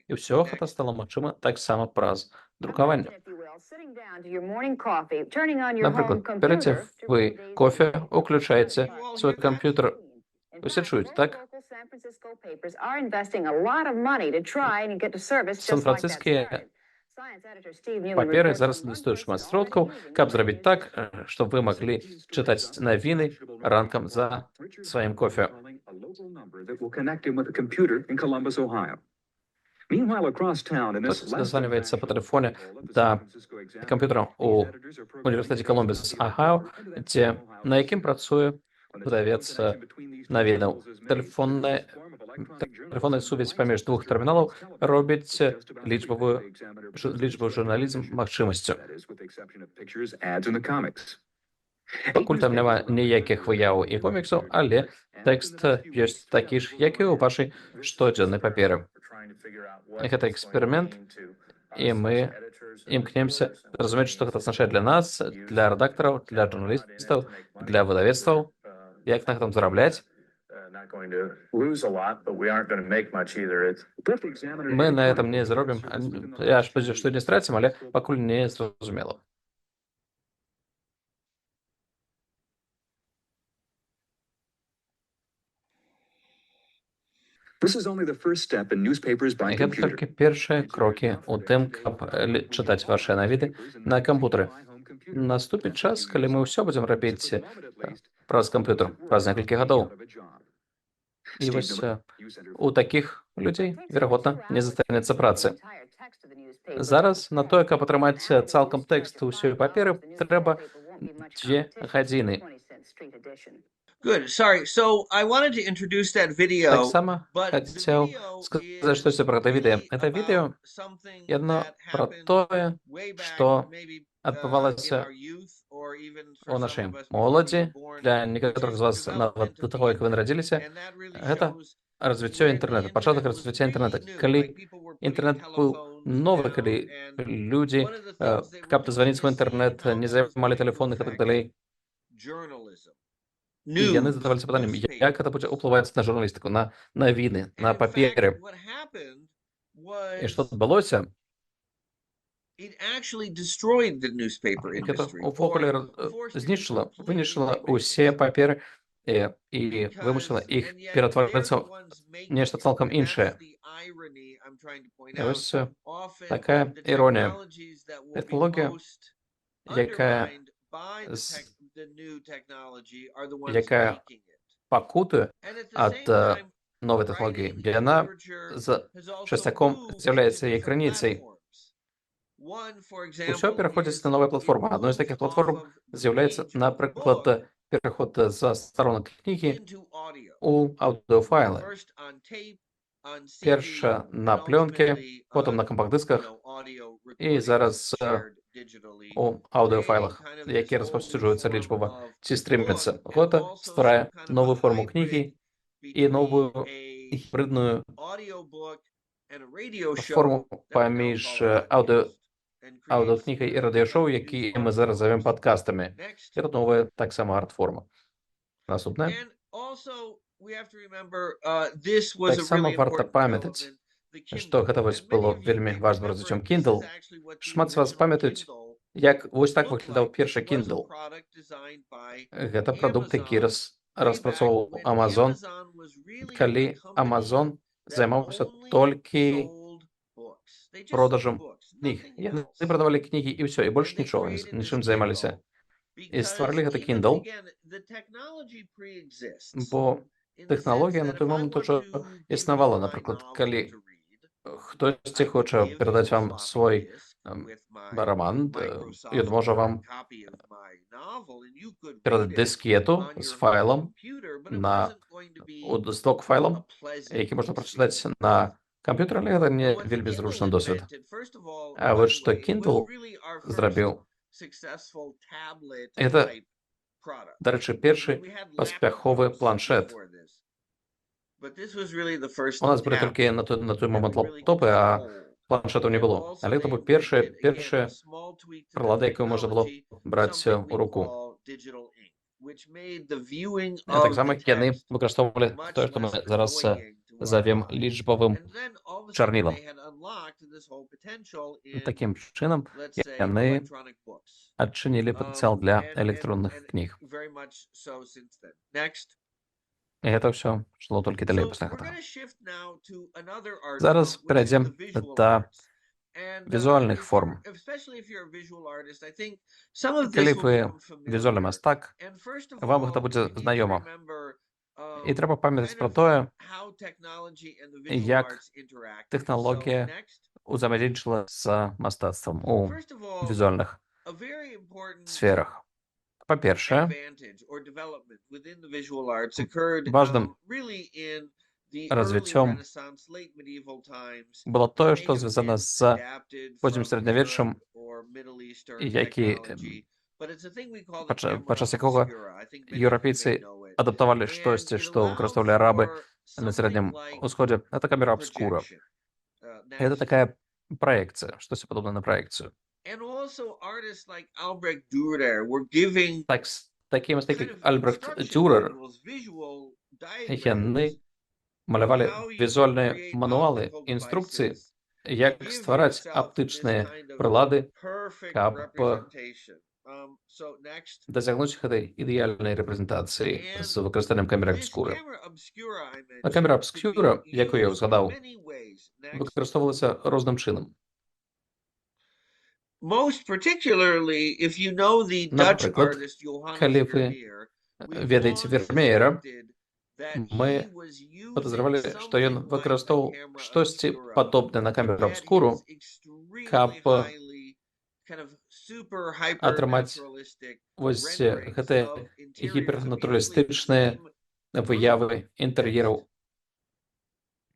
І ўсё гэта стала магчыма таксама праз друкаванне. Напрыклад, бераце вы кофе, уключаеце свой комп'ютер. Усе чуюць, так? Сан-францыскія паперы зараз інвестуюць шмат сродкаў, каб зрабіць так, што вы маглі чытаць навіны ранкам за сваім кофе. Дазваніваецца па тэлефоне да камп'ютара ў універсітэце Колумбіс, Агайо, на якім працуе выдавец навінаў. Тэлефонная сувязь паміж двух тэрміналаў робіць лічбавы журналізм магчымасцю. Пакуль там няма ніякіх выяваў і коміксаў, але тэкст ёсць такі ж, як і ў вашай штодзённай паперы. Гэта эксперымент, і мы імкнемся зразумець, што гэта азначае для нас, для рэдактараў, для журналістаў, для выдавецтваў. як на гэтым зарабляць. Мы на этом не заробім. Я спадзяюся, што не страцім, але пакуль не зразумела. Гэта толькі першыя крокі ў тым, каб чытаць вашыя навіды на кампутары. Наступіць час, калі мы ўсё будзем рабіць праз камп'ютар, праз некалькі гадоў. І вось у такіх людзей, верагодна, не застанецца працы. Зараз на тое, каб атрымаць цалкам тэкст усёй паперы, трэба 2 гадзіны. Good. Sorry. So I wanted to introduce that video, Таксама хацеў сказаць штосьці пра гэта відэо. Гэта відэо яно пра тое, што адбывалася у нашай моладзі. Для некаторых з вас нават да таго, як вы нарадзіліся, гэта развіццё інтэрнэту, пачатак развіцця інтэрнэта. Калі інтэрнэт быў новы, калі людзі, каб дазваніць у інтэрнэт, не займалі тэлефонных і так далей, і яны задаваліся пытаннем, як гэта будзе ўплываць на журналістыку, на навіны, на паперы. І што адбылося? Гэта увогуле знішчыла, вынішчыла ўсе паперы і вымусіла іх ператварыцца ў нешта цалкам іншае. І вось такая іронія. Тэхналогія, якая пакутуе ад новай тэхналогіі, яна з часцяком з'яўляецца яе крыніцай. Усё пераходзіць на новыя платформы. Адной з такіх платформ з'яўляецца, напрыклад, пераход з старонак кнігі ў аўдыёфайлы. Перша на плёнкі, потым на кампакт-дысках і зараз у аўдыёфайлах, якія распаўсюджваюцца лічбава ці стрымляцца. Гэта стварае новую форму кнігі і новую гібридную форму паміж аўдыокнігай і радыёшоу, якія мы зараз завем падкастамі. Гэта новая таксама арт-форма. Наступная. Таксама варта памятаць, што гэта вось было вельмі важным развіццём Kindle. Шмат з вас памятаюць, як вось так выглядаў першы Kindle. Гэта прадукт, які распрацоўваў Amazon, калі Amazon займаўся толькі продажам кніг. Яны прадавалі кнігі і ўсё, і больш нічога, нічым займаліся. І стварылі гэта Kindle, бо тэхналогія на той момант ужо існавала. Напрыклад, калі хтосьці хоча перадаць вам свой раман, ён можа вам перадаць дыскету з файлам, з док-файлам, які можна прачытаць на камп'ютары, але гэта не вельмі зручны досвед. А вось што Kindle зрабіў, гэта, дарэчы, першы паспяховы планшет. У нас былі толькі на той момант лаптопы, а планшетаў не было. Але гэта быў першая прылада, якую можна было браць у руку. А таксама яны выкарыстоўвалі тое, што мы зараз завем лічбавым чарнілам. Такім чынам яны адчынілі патэнцыял для электронных кніг. І гэта ўсё ішло толькі далей пасля гэтага. Зараз перайдзем да візуальных форм. Калі вы візуальны мастак, вам гэта будзе знаёма. І трэба памятаць пра тое, як тэхналогія ўзаемадзейнічала з мастацтвам у візуальных сферах. Па-першае, важным развіццём было тое, што звязана з познім сярэднявеччам, падчас якога еўрапейцы адаптавалі штосьці, што выкарыстоўвалі арабы на Сярэднім Усходзе. Гэта камера абскура. Гэта такая праекцыя, штосьці падобнае на праекцыю. Такі мастаки, kind як of Альбрехт instruction Дюрер, manuals, visual яны diagrams малявалі how you візуальныя create мануалы, optical інструкцыі, devices to як give ствараць yourself this аптычныя kind of прылады, perfect каб representation. So next, дасягнуць гэтай ідэальнай рэпрэзентацыі and з выкарыстаннем камеры this абскуры. camera obscura I А камера mentioned could абскюра, be якую я used in згадаў, many ways. Next, выкарыстоўвалася розным чынам. most particularly if you know the Dutch Напрыклад, artist Johannes калі вы Vermeer, we've ведаеце long Вермеера, suspected that мы he was using падазравалі, што ён something like a выкарыстоўваў camera штосьці obscura падобнае на to камеру get абскуру, his extremely каб highly kind of super атрымаць hypernaturalistic вось renderings гэтыя of interiors of гіпернатуралістычныя intimate выявы інтэр'ераў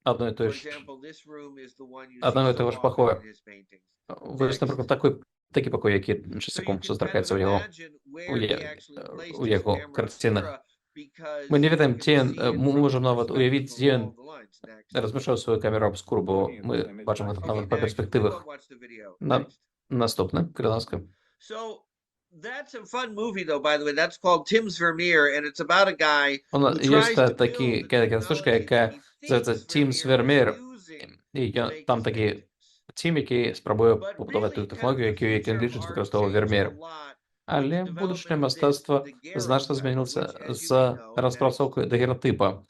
адной і той For ж example, this room is the one you аднаго see і таго so ж often пакоя. in his paintings. Вось, напрыклад, такі пакой, які So you часцяком can kind of сустракаецца ў яго imagine where he actually placed у his яго camera карцінах. obscura because Мы не you ведаем, can ці see it мы from можам the нават perspective уявіць, of дзе all ён the lines. Next. размяшчаў сваю камеру абскуру, бо мы бачым гэта нават па Okay, next. перспектывах. Everyone watch the video. На Next. наступны, калі ласка. So that's a fun movie, though. By the way, that's called Tim's Vermeer, and it's about a guy who tries Є to такі build the кіностужка, technology яка that he називається thinks Тімс Vermeer was Вермеер. using І to make там his такий paintings. тім, який спробує But побудувати ту really, kind of технологію, the яку як він future of лічить art використовував changed a Вермеер. lot with Але the будучне development of this мистецтва daguerreotype, значно which, змінилося as you з may know, розпрацовкою дагеротипа,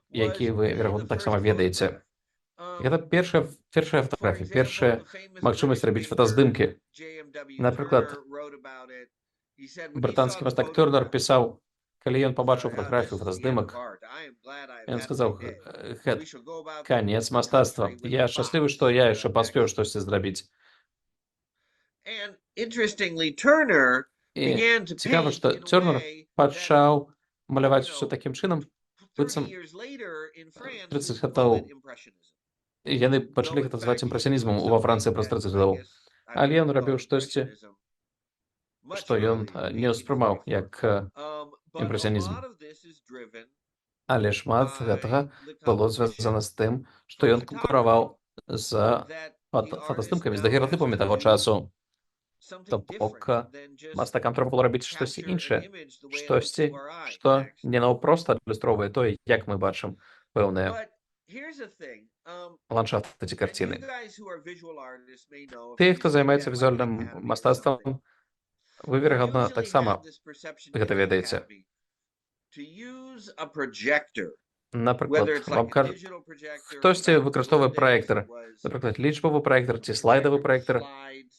який was ви, really вірогідно, the так само first ведаєте. photograph. Гэта першая For фотографія, example, першая the famous магчымасць British рабіць painter фотаздымкі. J.M.W. Напрыклад, Turner wrote about it. He said when he saw брытанскі the мастак Тёрнер photograph, пісаў, калі ён пабачыў this фотаграфію, is the end of фотаздымак, art. I am glad I've ён had сказаў, my day. We гэта shall go about канец the мастацтва. country with Я a шчаслівы, box. што я яшчэ Next. паспеў штосьці зрабіць. And interestingly, Turner І began to цікава, paint што in a Тёрнер way that пачаў маляваць you усё know, такім чынам, 30 быццам years later in France, 30 we would call it гадоў impressionism. яны Though пачалі in гэта fact называць he was імпрэсіянізмам doing ва Францыі something праз that 30 I гадоў. guess I Але would ён call рабіў штосьці, impressionism much што ён earlier, не ўспрымаў 1844. як But a імпрэсіянізм. lot of this is driven Але шмат by гэтага the было competition звязана з тым, што for ён канкураваў photography з that the artist фотаздымкамі, з now has дагеротипамі to таго do часу. something То different бок than just мастакам трэба было рабіць штосьці capture an іншае, image the way it looks штосьці, to our eye. што Next. не наўпрост адлюстроўвае тое, як мы бачым пэўныя But here's the thing. ландшафты ці And you карціны. guys who are visual artists may know if Тыя, you хто studied займаецца at like an візуальным academy or something. мастацтвам, вы, We верагодна, usually have таксама this perception гэта in the ведаеце. academy to use a projector, Напрыклад, whether it's вам like a кажуць, digital projector. хтосьці Back in the выкарыстоўвае old days, праектар, it was напрыклад, лічбавы праектар ці a слайдавы projector with праектар, slides.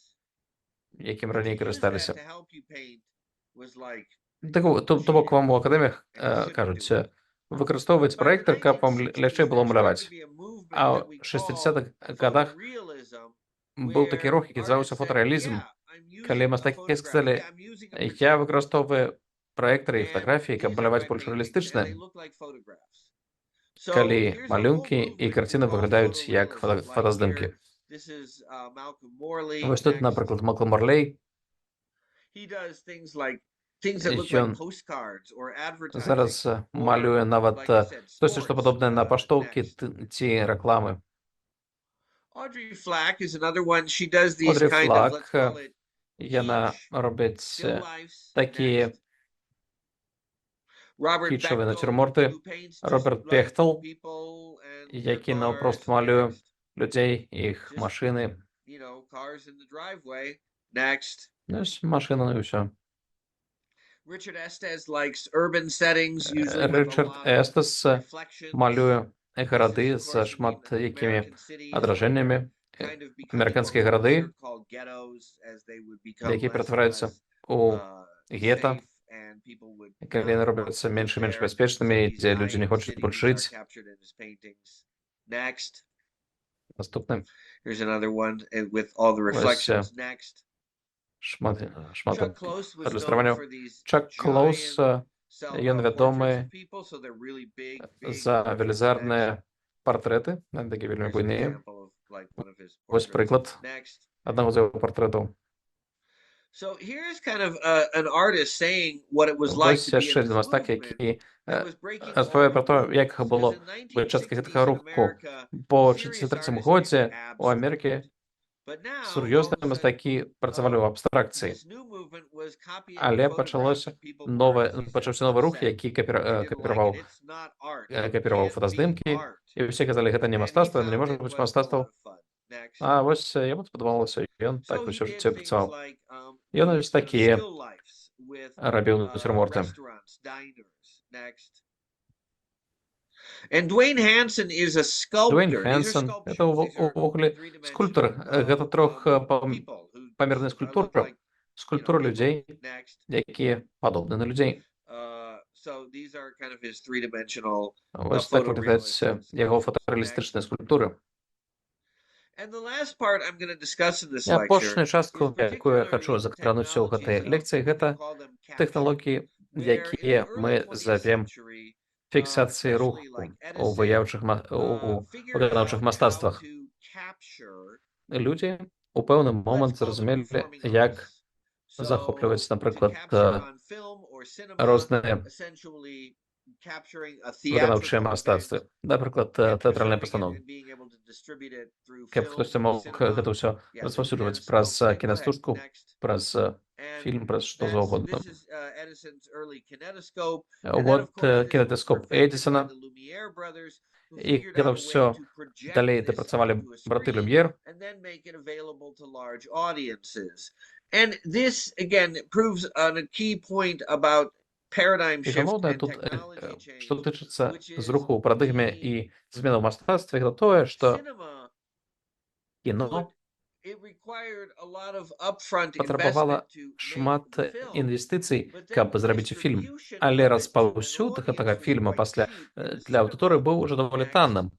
якім And to раней use that карысталіся. to help you paint was like То бок вам у акадэміях and you shouldn't кажуць, do it. выкарыстоўваць But by the праектар, каб вам 1960s, лягчэй было there маляваць. started to be a movement А that ў we call 60-х гадах photorealism, быў такі where рух, які называўся artists said, фотарэалізм, yeah, I'm калі using a мастакі photograph, сказалі, yeah, I'm using a я projector. выкарыстоўваю праектары і And фатаграфіі, каб these are маляваць my больш paintings, and рэалістычна, they look like photographs. So калі here's a whole малюнкі і movement we карціны call выглядаюць як photorealism. Like фотаздымкі. here, this is Malcolm Morley. Вось тут, Next, напрыклад, Малкольм Марлей, he does things that look like ён postcards or advertising. зараз малюе нават Like I said, штосьці, што sports. падобнае на паштоўкі Next. ці рэкламы. Audrey Flack is another one. She does these Одрі kind of, let's Флак, call it, яна kitsch робить still lifes. такі Next. Robert кітчеві Bechtel, натюрморти. who paints just Роберт like Бехтел, people and який their навпрост cars. малює Next. людей, їх Just- машини. Cars in the driveway. Next. Ну, ж машина, і все. Richard Estes likes urban settings, usually with a Ричард lot of Естес reflections. малює This городи is, of з course, you шмат mean якими American cities, одраженнями, kind of becoming американські what we городи, would call ghettos, as they would become які less and перетворюються less, у гетто, safe, and people would коли not вони want робляться to live менш і менш there. безпечними, So і these де люди не dying хочуть cities більше are жити. captured in his paintings. Next. Наступне. Here's another one with all the reflections. Next. Шмат Chuck Close was known ілюструвань. for these Чак Клоус, giant ён portraits відомий of people, so they're really big. за велізарні портрети, такі вельми Here's an буйні. example of like one of his Ось portraits. приклад Next. одного з його портретів. So here's kind of an artist saying what it was like Ось to be ще in один this мастак, movement який that was breaking all розповідає про the те, як rules. було 'Cause in під час 1960s цього in руху America, по serious 63 artists році could be у Америці abstract. But now, all of Сур'ёзныя a sudden, мастакі працавалі ў абстракцыі, this new movement was copying але photographs of people who were, as he said, пачаўся новы рух, upset. які They didn't like капіраваў it. It's not art. капіраваў Can't be фотаздымкі, art. і ўсе казалі, гэта не And he мастацтва, не found можа it быць was a мастацтваў. lot of fun. Next. А вось яму спадабалася, і ён так So he усё did жыццё things працаваў. like Ён doing вось sort of такія still lifes with рабіў нацюрморты. restaurants, diners. Next. And Dwayne Hansen is a sculptor. Дуэйн Хэнсон — это увогуле скульптор, гэта трохпамерная скульптура, скульптура людзей, якія падобны на людзей. So these are kind of his three-dimensional Вось так выглядаюць яго фотарэалістычныя скульптуры. And the last part I'm going to discuss in this І апошнюю lecture частку, is якую я хачу particularly закрануць у гэтай technologies of, лекцыі, гэта we'll call them capture, тэхналогіі, where in якія the мы early 20th завем century, фіксацыі especially руху like у Edison, figured выканаўчых out how мастацтвах. to capture Людзі у пэўны let's момант call them зразумелі, performing як arts. So захопліваць, to напрыклад, capture on film or cinema, розныя essentially capturing a выканаўчыя theatrical event мастацтвы. Напрыклад, and тэатральныя preserving it пастановы. and being able to distribute it through Каб film хтосьці or мог cinema. гэта ўсё Yes, распаўсюджваць kinescope. праз Yeah, go ahead. кінастужку, Next. праз And фільм, праз што заўгодна. this is Edison's early kinetoscope. And then, of Вот course, this was кінетаскоп perfected by Эдісона, the Lumiere brothers, who і figured гэта out a way ўсё to project далей this дапрацавалі onto a браты screen Люм'ер. and then make it available to large audiences. And this, again, proves on a key point about paradigm І shift галоўнае and тут, technology што change, тычыцца which з is руху ў парадыгме the і змены ў мастацтве, гэта тое, што cinema кіно it required a lot of upfront патрабавала investment to make шмат the film, інвестыцый, but then каб зрабіць фільм. distribution Але of it to an распаўсюд гэтага audience фільма was пасля quite cheap in для аўдыторыі cinema. быў ужо даволі Next. танным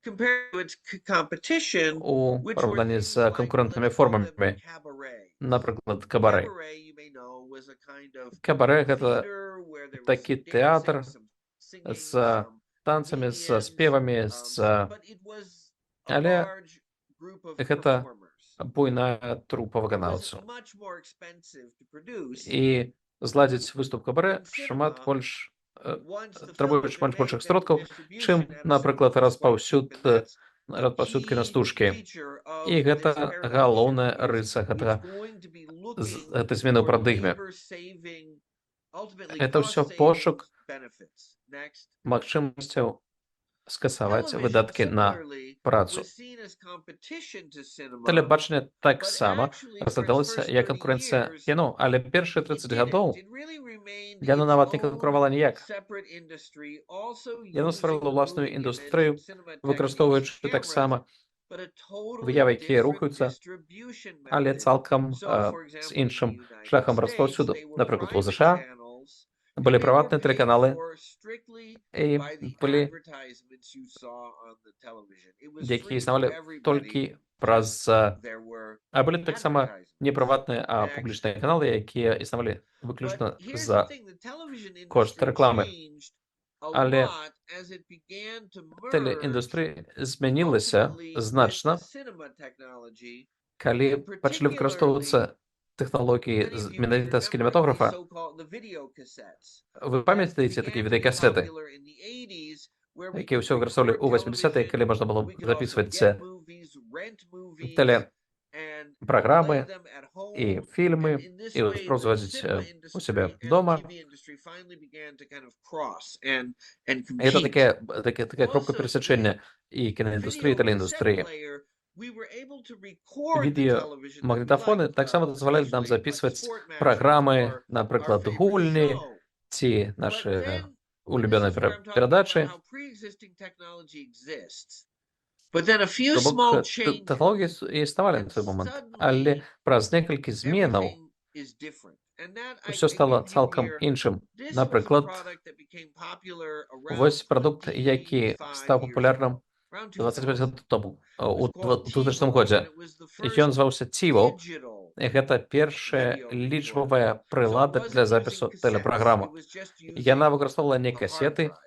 Compared to its competition, у which were параўнанні things з like, канкурэнтнымі let's call them формамі. cabaret. Напрыклад, кабарэ. Cabaret, you may know, was a kind of Кабарэ — гэта theater where there was такі some тэатр dancing, some singing, з some танцамі, з comedians, спевамі, but it was a але large group of гэта performers. буйная трупа It was выканаўцаў. much more expensive to produce. І зладзіць выступ кабарэ In шмат cinema, больш once the film требуе had шмат been большых made, then сродкаў, distribution чым, at a напрыклад, cinema was quite cheap, and that's the распаўсюд key кінастужкі. feature of І this гэта paradigm галоўная shift is рыса it's гэтага going to be гэтай looking змены ў for парадыгме. labor-saving, ultimately Гэта ўсё cost-saving пошук benefits. Next. магчымасцяў скасаваць Television, выдаткі на similarly, працу. was seen as competition to cinema, Тэлебачанне but таксама actually, for its разглядалася first як 30 канкурэнцыя years, кіно, але першыя it 30 didn't. гадоў It really remained яно its нават не own канкуравала ніяк. separate industry, also Яно using стварыла the ўласную moving image індустрыю, and cinema techniques, выкарыстоўваючы cameras, таксама but a totally выявы, якія different рухаюцца, distribution але method. цалкам So, for з example, in the іншым United шляхам States, распаўсюду. they were Напрыклад, у private США channels, былі and they were прыватныя paid тэлеканалы, for strictly і by the былі, advertisements you saw on the television. It was якія free for існавалі everybody, толькі just праз... there were А былі таксама advertisements. не прыватныя, а Next. публічныя каналы, якія існавалі But выключна here's the за thing, the television кошт industry рэкламы. changed a Але lot as it began to merge тэлеіндустрыя змянілася ultimately with значна, the cinema technology, калі and пачалі выкарыстоўвацца тэхналогіі many of you may менавіта з remember the кінематографа. so-called the video cassettes Вы that памятаеце began такія to be відэакасеты, popular in the 80s, where we якія could ўсё выкарыстоўвалі ў record 80-е, калі television, можна было we could also запісваць get movies, rent movies, and play тэлепраграмы them at home. і фільмы, And in this і way, the ўспраўдзіць cinema у сябе industry and the дома. TV industry finally began to kind of cross and Гэта compete. такая кропка Also, пересечэння і with кінаіндустрыі, і video cassette тэлеіндустрыі. player, we were able to record the Відео television that we магнітафоны liked, таксама дазваляюць нам especially like запісваць sport matches праграмы, or our напрыклад, favorite гульні show. ці But нашы then, this улюбёныя is where I'm talking about перадачы. how pre-existing technology exists. But then a few То бок small changes, тэхналогіі існавалі на and той момант, suddenly але праз некалькі зменаў everything is different. And that, усё стала again, цалкам here, іншым. this was a Напрыклад, product that became popular around вось прадукт, які 25 стаў years папулярным ago, around 25 2000. гадоў таму, у It was called 2000 TiVo, годзе. and it was the І ён first зваўся TiVo. digital Гэта першая video лічбавая recorder. So it прылада wasn't для using запісу cassettes, тэлепраграмы. it was just Яна using выкарыстоўвала не a hard касеты, drive.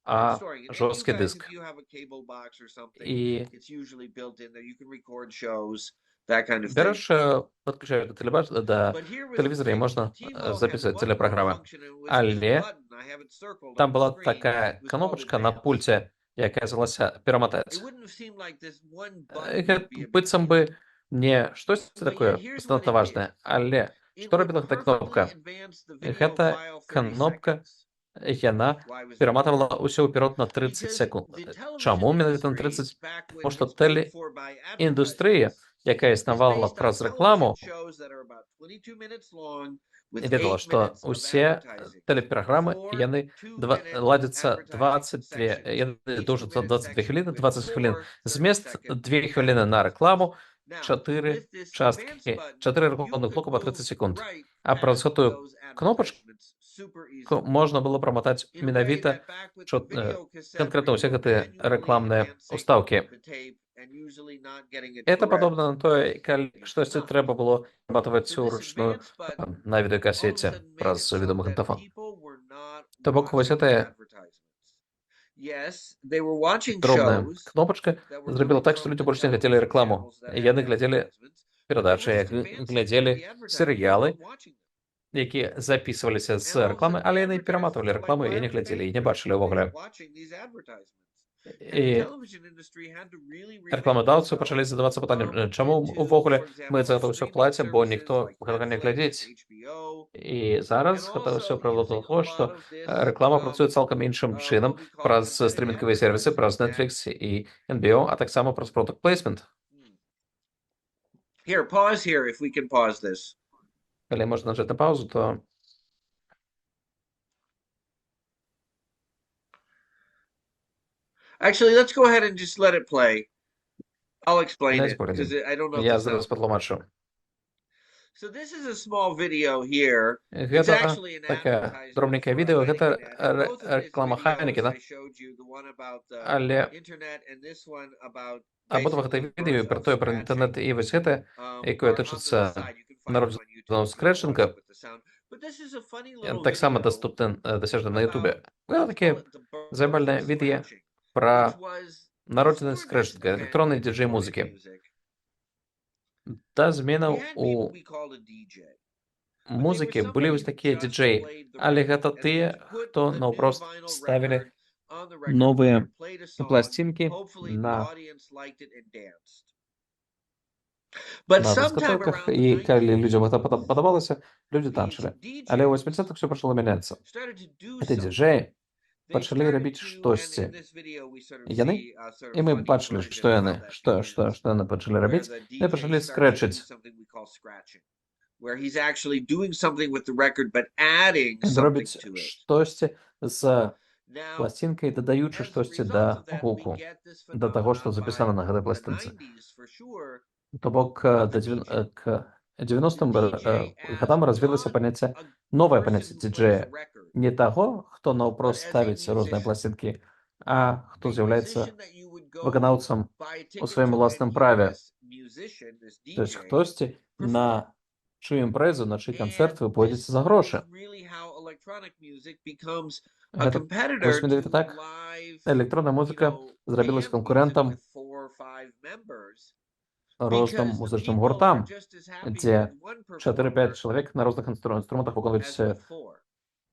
а Storing it. And you жорсткі guys, дыск. if you have a cable box or something, І it's usually built in there. You can record shows, that kind of thing. бярэш, падключаеш да But here was the тэлевізора і thing. можна TiVo had запісваць one more тэлепраграмы. function, and it was this Але button. I have it circled on там the была screen. такая It was called кнопачка на Advance. пульце, яка взялася It пераматаць. wouldn't have seemed like this one button would Гэта be a big быццам deal. бы не штосьці But yet такое here's what істотна it важнае, did. але It што would рабіла гэта perfectly кнопка? advance the video Гэта file 30 кнопка, seconds. яна Why was that пераматывала important? ўсё ўперод на 30 Because секунд. the television Чаму менавіта на industry, 30? back Таму when што was paid for by індустрыя, advertisements, якая is існавала based on праз television рэкламу, shows that are about 22 minutes long with ведала, 8 што minutes of усе advertising. тэлепраграмы, 4 яны 2-minute ладзяцца advertising 22, sections. яны Each доўжацца 2-minute 22 хвіліны, section with 20 хвілін. 4 Змест 30-second 2 хвіліни на advertisements. рекламу, Now, 4 with this advance частки, button, 4 you рекламних could блоку по move 30 секунд. right А праз past гэтую those кнопочку advertisements super easily. можна было прамотаць In a way менавіта that back with the video cassette, конкретно where ўсе you were гэтыя manually рэкламныя advancing ўстаўкі. the tape and usually not getting it Это correct. падобна на тое, калі штосьці Now, трэба было праматаваць so this уручную advance button на all of a відэакасеце sudden made it праз so відэамагнітафон. that people were not То бок вось watching гэтая advertisements. Yes, they were watching дробная shows кнопачка that were зрабіла coming так, што from людзі the больш не глядзелі television рэкламу. channels that had Яны глядзелі advertisements, but they перадачы, were just advancing глядзелі the advertisement. They серыялы, weren't watching them. які записываліся з And all of a рэкламы, sudden, але the яны advertisers пераматывалі were like, рэкламу "Why і не are we глядзелі, і paying не for бачылі this? We're ўвогуле. not watching these advertisements." And the І television industry had to really rethink рэкламадаўцы themselves, пачалі задавацца пытаннем, чаму into, ўвогуле for example, мы за гэта ўсё streaming плацім, бо services ніхто like гэтага не Netflix глядзіць. and HBO, І and зараз гэта ўсё also прывяло до using a таго, lot што of this, рэклама працуе цалкам іншым чынам what we call праз embedded стрімінгавыя сервісы, advertising праз that Netflix і NBO, а таксама праз product placement. Here, pause here if we can pause this. Калі можна нажаць на паузу, то Actually, let's go ahead and just let it play. I'll explain Дайте it поглядім. because I don't know if Я the зараз sound. патлумачу. So this is a small video here. It's Гэта actually an таке advertisement дробненьке for відео, гэта Heineken. And both of these реклама videos Хайнекена, I showed you, the one about the але internet and this one about абодва гэтыя basically відео birth пра of тое пра scratching, інтэрнэт і вось гэта, якое are on the тычыцца side. You can find them on народжаного YouTube if you don't watch скрэчинга, it with the sound. But this is a funny little таксама video даступны дасяжны на about, Ютубе. Гэта let's call таке it the birth of займальнае відео scratching, which пра was народжаную before this скрэчинга, event электроннай in диджей recorded музыкі. music. Та We зменаў had у people we called a DJ. But they were музыкі былі somebody вось who такія just дзіджэі, played the але record. гэта And they тыя, would put хто the new наўпрост vinyl ставілі record on the record новыя player, played a song. пласцінкі Hopefully the на audience liked it and danced. But sometime дыскатэках, around the і калі 90s, людзям гэта падабалася, людзі these танчылі. Але ў DJs 80-х ўсё пачало мяняцца. started to do Гэтыя something. дзіджэі They пачалі started рабіць to, and in штосьці. this video we sort of Яны, see a sort і of мы funny бачылі, version што of how яны, that што begins, яны пачалі where рабіць. the Яны DJ пачалі starts to do скрэчыць. something we call scratching, where he's actually doing something with the record but adding Ён something робіць to it. штосьці з Now, пласцінкай, дадаючы as a штосьці result да of that, we гуку, get this да таго, што phenomenon запісана на by гэтай the пласцінцы. 90s for sure. То бок The к DJ. 90-м DJ гадам as развілася not паняцце, a новае person паняцце who plays діджея. a record, Не таго, хто наўпрост but as a ставіць розныя musician. пласцінкі, а хто A з'яўляецца musician that you would go выканаўцам buy a у ticket сваім to and уласным hear праве. this musician, this То есть DJ, хтосьці perform. на чыю імпрэзу, на чый канцэрт And вы пойдзеце this за is грошы. really how electronic music becomes a Гэта competitor вось to менавіта так live, электронная you музыка know, зрабілася band music канкурэнтам with 4 or 5 members, розным because the музычным people are гуртам, just as happy дзе with one 4-5 performer чалавек на розных інструментах выконваюць as with 4.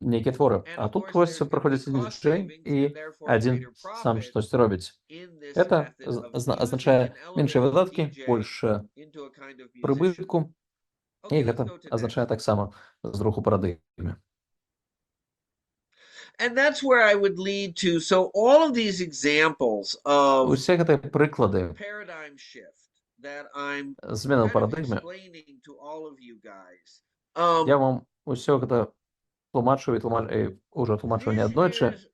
нейкія творы. And А of тут course, вось there's going to be прыходзіць cost діджэй savings і and therefore адзін greater сам profit штосьці робіць. in this Гэта method of азначае using an меншыя elevated выдаткі, DJ больш into a kind of musician. прыбытку, і Okay, let's гэта go to азначае next. таксама зруху парадыгмы. And that's where I would lead to. So all of these examples of Усе гэтыя прыклады paradigm shift that I'm змены ў kind of парадыгме, explaining to all of you guys. я вам усё гэта тлумачу і ўжо тлумачыў не This аднойчы. is,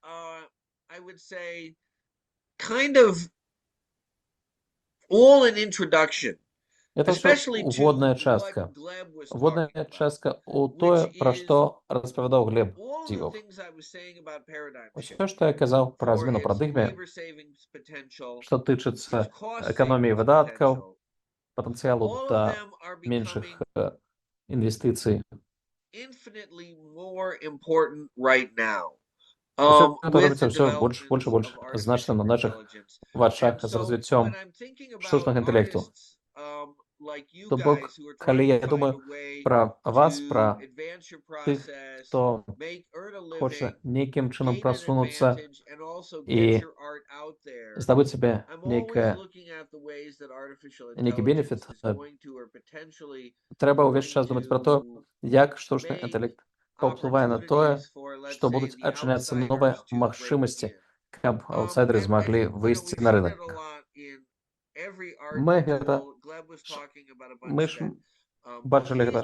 I would say, kind of all an introduction, Гэта ўсё especially to уводная what частка. Gleb was Уводная talking about. частка ў тое, пра Which што распавядаў Глеб All of the Дзівов. things I was saying about paradigm shift, Усё, што я казаў пра for змену its парадыгме, labor savings potential, што its тычыцца cost эканоміі savings выдаткаў, potential, патэнцыялу all of да them are меншых becoming інвестыцый. infinitely more important right now. Усё гэта With робіцца the ўсё больш і developments больш of значна artificial на нашых intelligence. вачах And з so развіццём when I'm thinking about штучнага інтэлекту. artists, То бок, калі я думаю пра вас, пра тых, хто хоча нейкім чынам прасунуцца і здабыць сабе нейкі бенефіт, трэба ўвесь час думаць пра то, як штучны інтэлект паўплывае на тое, што будуць адчыняцца новыя магчымасці, каб аўтсайдеры змаглі выйсці на рынак. Мы гэта мы ж бачылі гэта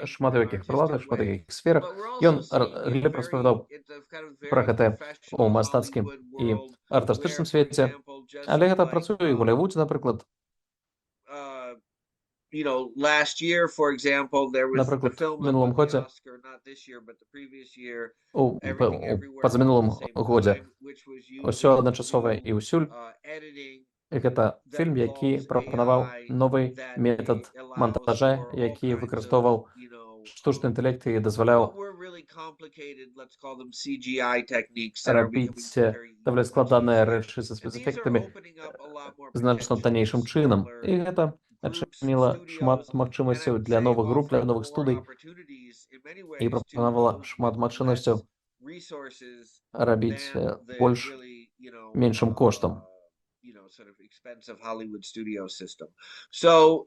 шмат у якіх прыладах, шмат у якіх сферах. Ён Глеб распавядаў пра гэта у мастацкім і артыстычным свеце, але гэта працуе і ў Голлівудзе, напрыклад. Напрыклад, у мінулым годзе, у пазамінулым годзе, «Усё адначасова і ўсюль» гэта фільм, які прапанаваў новы метад монтажа, які выкарыстоўваў штучны інтэлект і дазваляў рабіць даволі складаныя рэчы са спецэфектамі значна таннейшым чынам. І гэта адчыніла шмат магчымасцяў для новых груп, для новых студый і прапанавала шмат магчымасцяў рабіць больш меншым коштам.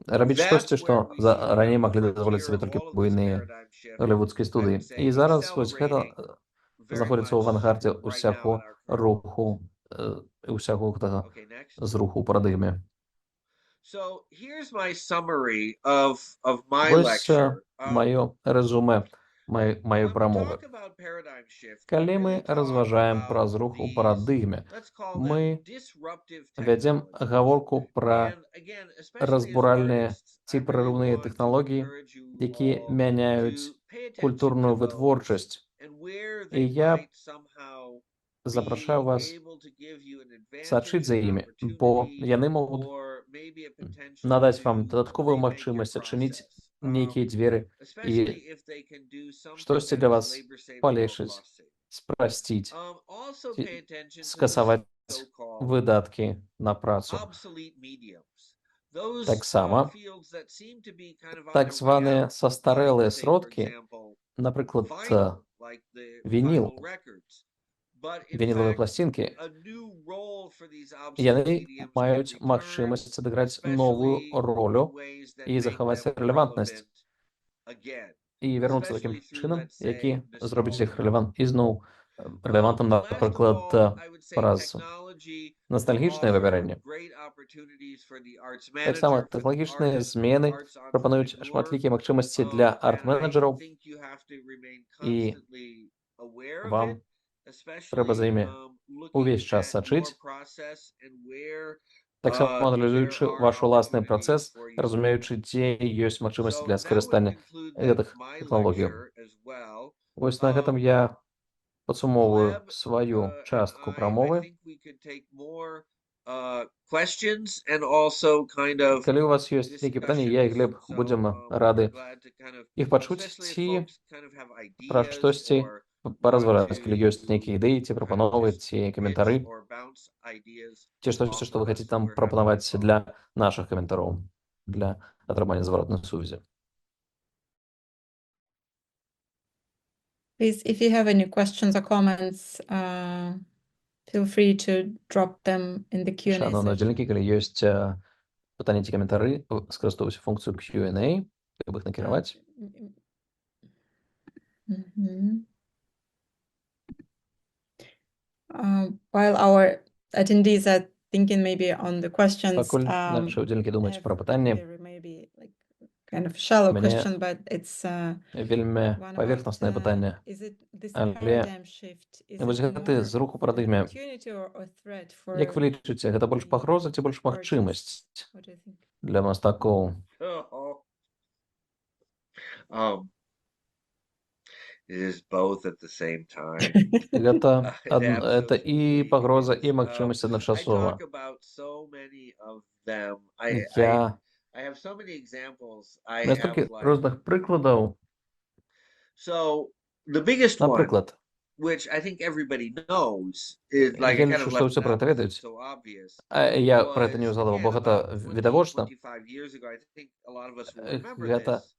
Рабіць штосьці, што раней маглі дазволіць сабе толькі буйныя голлівудскія студыі. І зараз вось гэта знаходзіцца ў авангардзе ўсяго руху, ўсяго гэтага зруху ў парадыгме. Вось маё рэзюмэ маёй прамовы. Калі мы разважаем пра зрух у парадыгме, мы вядзем гаворку пра разбуральныя ці прарыўныя тэхналогіі, якія мяняюць культурную вытворчасць. І я запрашаю вас сачыць за імі, бо яны могуць надаць вам дадатковую магчымасць адчыніць нейкія дзверы і штосьці для вас палепшыць, спрасціць, скасаваць выдаткі на працу. Таксама так званыя састарэлыя сродкі, напрыклад, вінілавыя пласцінкі, яны маюць магчымасць адыграць новую ролю і захаваць рэлевантнасць. І вярнуцца такім чынам, які зробіць іх ізноў рэлевантным, напрыклад, праз ностальгічнае выбірэнне. Таксама тэхналагічныя змены прапануюць шматлікія магчымасці для арт-менеджераў, і вам трэба за імі увесь час сачыць, таксама аналізуючы ваш уласны працэс, разумеючы, дзе ёсць магчымасці для скарыстання гэтых тэхналогій. Вось на гэтым я падсумоўваю сваю частку прамовы. Калі у вас ёсць нейкія пытанні, я і Глеб будзем рады іх пачуць ці пра штосьці паразважаць, калі ёсць нейкія ідэі, ці прапановы, ці каментары, ці штосьці, што вы хацеце там прапанаваць для нашых каментароў, для атрымання зваротнай сувязі. Please, if you have any questions or comments, feel free to drop them in the Q&A Шановні section. удзельнікі, калі ёсць пытанні ці каментары, скарыстовуйся функцыю Q&A, каб іх накіраваць. While our attendees are thinking maybe on the questions, Пакуль наші удзельнікі думаюць пра пытанні, maybe like kind of shallow Мне question, but it's вельмі one паверхнаснае about, пытанне. is it this Але paradigm shift, is вось it гэты more зрух у парадыгме, opportunity or threat for, як вы лічыце, гэта больш пагроза ці больш магчымасць what do you think? для мастакоў? It is both at the same time. Гэта і пагроза, і магчымасць адначасова. У меня столькі розных прыкладаў. Напрыклад, which I think everybody knows, is like Я I kind лічу, of што left ўсе it пра out гэта because ведаюць. it's so obvious, Я пра гэта не was ўзгадаў, бо again гэта about 20, відавочна. 25 years ago. I think a lot of us will remember Гэта this.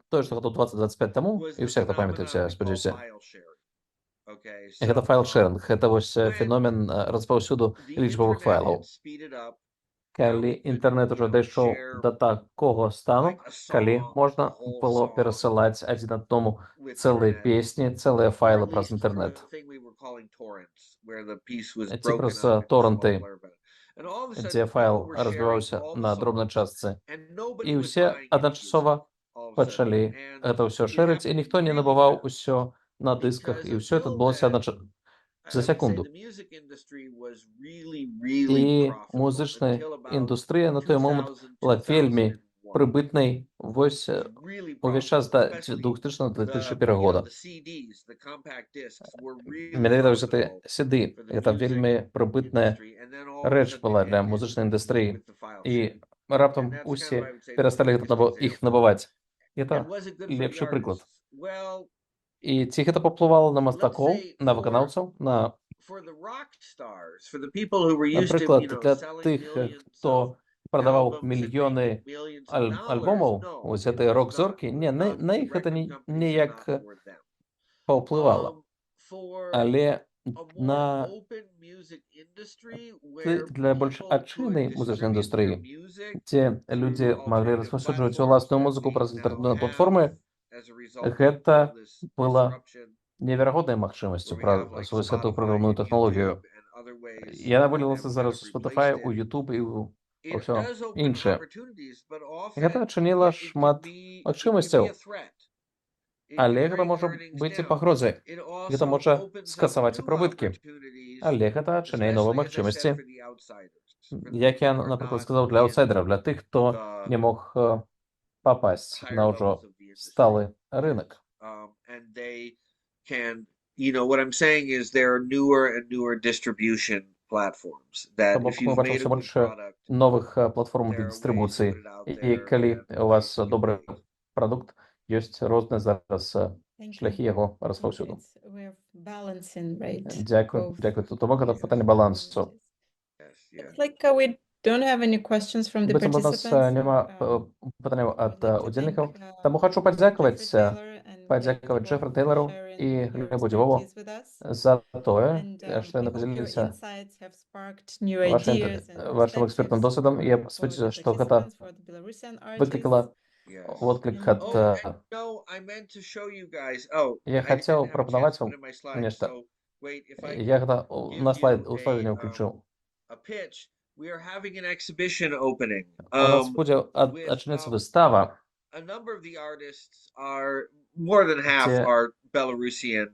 тое, што гэта 20-25 таму, Was і the ўсе гэта памятаюць, phenomenon я we call спадзяюся. file sharing. Okay, Гэта so файл-шэринг, гэта вось when феномен распаўсюду the лічбавых internet файлаў. had speeded up, Калі інтэрнэт ужо дайшоў share да такога стану, like a калі song, можна a whole было song перасылаць адзін аднаму with цэлыя internet, песні, цэлыя or файлы at праз least through інтэрнэт. a thing we were calling torrents, where the piece was Ці broken праз up into small торренты, blurb. And all of a дзе sudden, people файл were sharing разбіваўся all на the дробнай songs, частцы. and nobody І was ўсе buying any music адначасова all of a sudden. пачалі And гэта ўсё it шэрыць, і happened ніхто не really набываў fast усё на дысках, because і ўсё это until адбылося then, за I would say секунду. the music industry was really І profitable музычная until about індустрыя на той момант 2000, была вельмі 2001. прыбытнай вось It was really увесь час profitable, да especially 2000-2001 года. the CDs, the compact discs were really Менавіта вось гэты profitable CD, for the гэта music вельмі прыбытная industry, and then all of a рэч sudden была it для ended музычнай індустрыі. with the file І sharing. And раптам that's kind of, I усе would say, the перасталі biggest іх example. набываць. І And это was it good for the лепшы прыклад. artists? Well, І ці гэта паўплывала на let's мастакоў, say на for выканаўцаў, на, for the rock stars, for the people who were used to, напрыклад, для selling тых, millions of хто прадаваў albums and мільёны making millions of dollars, альбомаў, no, вось it гэтыя was not. рок-зоркі, не, на іх гэта Record companies were ніяк not for them. паўплывала. For Але a more на open music industry where для больш people could адчыненай музычнай distribute their індустрыі, music дзе through людзі маглі alternative распаўсюджваць platforms уласную that музыку we праз now інтэрнэт have платформы, as a result of гэта all this была disruption, неверагоднай where магчымасцю we have like праз гэтую Spotify праграмную and тэхналогію. YouTube and other ways Яна that вылілася have зараз kind у of Spotify, replaced у it. YouTube і ў It ўсё does open іншае. opportunities, but often Гэта адчыніла it can шмат be магчымасцяў, a threat. It але can гэта bring можа earnings быць і down. пагрозай. It Гэта also можа opens up скасаваць і new прыбыткі, opportunities, але гэта адчыняе новыя especially, as I said, магчымасці. for the outsiders, for the Як people я, who are напрыклад, not сказаў, для in аўтсайдераў, для тых, хто the не мог папасць higher на levels ўжо of the industry. сталы рынок. And they can, what I'm saying is there are newer and newer distribution platforms that Таму if мы you've бачым made a все good больше product, новых платформ для there are ways to put дыстрыбуцыі. it out І there калі and у вас it добры be прадукт, ёсць розныя зараз Thank you. шляхі яго Thank you. распаўсюду. We're balancing, right? Дзякую, Both дзякую. Тому гэта these пытанне балансу. opportunities. yes, yeah. It's like we don't have any questions from the Быццам у нас participants. няма So, пытанняў I ад would like to удзельнікаў. thank, Таму хачу падзякаваць Jeffrey Taylor and падзякаваць Gleb Джефру Dubov for Тэйлару sharing і your Глебу Дзівову expertise with us. за тое, And што we яны hope your падзяліліся insights have sparked new вашим ideas and вашым экспертным perspectives досведам. Я for the спадзяюся, што гэта participants, for the Belarusian artists. выклікала Yes. водклік And, ад... Oh, and no, I meant to show you guys. Oh, Я I didn't хацеў have a chance прапанаваць to put вам in my slides. нешта. So wait, if I Я can гэта give на слайд, you у слайд не a ўключыў. pitch. We are having an exhibition opening. У нас будзе with, адчыняцца выстава, a number of the artists are more than half Где- are Belarusian,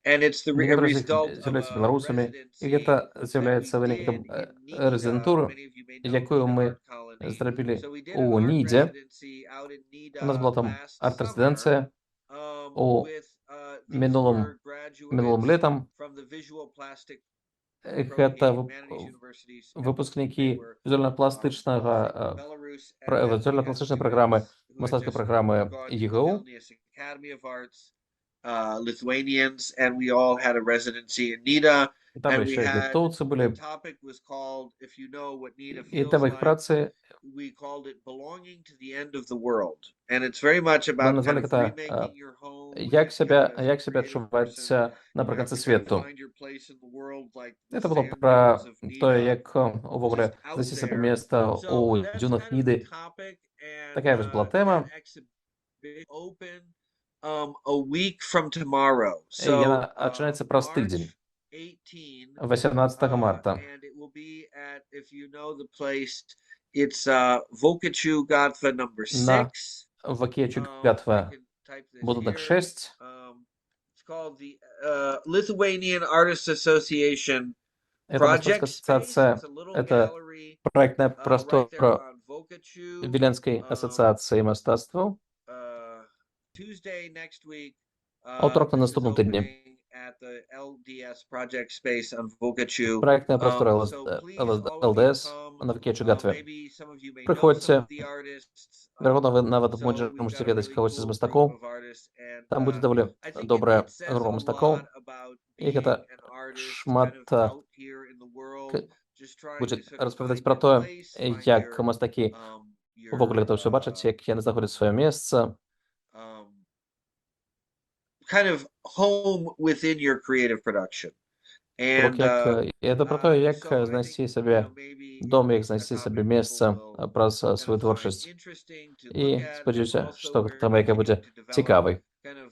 and it's the некаторыя з іх result of з'яўляюцца a беларусамі, і residency гэта that з'яўляецца we вынікам did in Nida. рэзідэнтуры, Many of you may know якую Nida мы Art Colony. зрабілі So we did у an art Нідзе. residency out in Nida У нас была там last арт-рэзідэнцыя summer, у with, these мінулым were мінулым graduates летам. from the Visual Plastic Гэта Program, Humanities Universities, and выпускнікі they were, візуальна-пластычнага from Belarus, and then we had візуальна-пластычнай праграмы, students who had мастацкай just праграмы gone to the ЕГУ. Vilnius Academy of Arts, Lithuanians, and we all had a residency in Nida. І там And we яшчэ і had, літоўцы the былі. topic was called, if you know what Nida І feels тэма іх like, працы, we called it Belonging to the End of the World. And it's very much мы about kind назвалі of гэта remaking your home. як сябе as a creative адчуваць person. напрыканцы You have to свету. find your place in the world like the Гэта было sand пра dunes of тое, Nida, як увогуле just out знайсці сабе there. месца So у that's дзюнах kind of the Ніды. topic, and Такая вось была that тэма. exhibition open a week from tomorrow. І So яна адчыняецца праз тыдзень, March 18, 18 марта. and it will be at, if you know the place, it's Vokachu Gatva number На 6. Вакечу I Гатва can type this будинок here. 6. It's called the Lithuanian Artists Association Это Project мастацкая Space. ассоциация, It's a little это gallery проектная right there простора on Vokachu. Віленської асоціації мистецтва. Tuesday next week. А вівторок на This is наступному тижні. opening at the LDS Project Space on Vokachu. Проектная простора So please, all of you ЛДС come. на Вакечу Гатві. Maybe some of you may know some Приходьте. of the artists. Вероятно, ви навіть So we've можете got a відати really когось із cool group мистаків. of artists, and Там буде доволі I think добра it says група a мистаків. lot about І being гэта an artist шмат kind of out here in the world, к- just trying будзе to sort of распавядаць find пра your тое, place, find як your, мастакі your, увогуле гэта ўсё бачаць, як яны знаходзяць сваё месца, um, kind of home within your creative production. То бок, And як і гэта пра тое, як so I знайсці think, сабе maybe дом, як it's a знайсці topic сабе people месца will праз kind сваю of find творчасць. interesting to І look at, and спадзяюся, also што we're тэма, яка будзе continuing to develop цікавай. kind of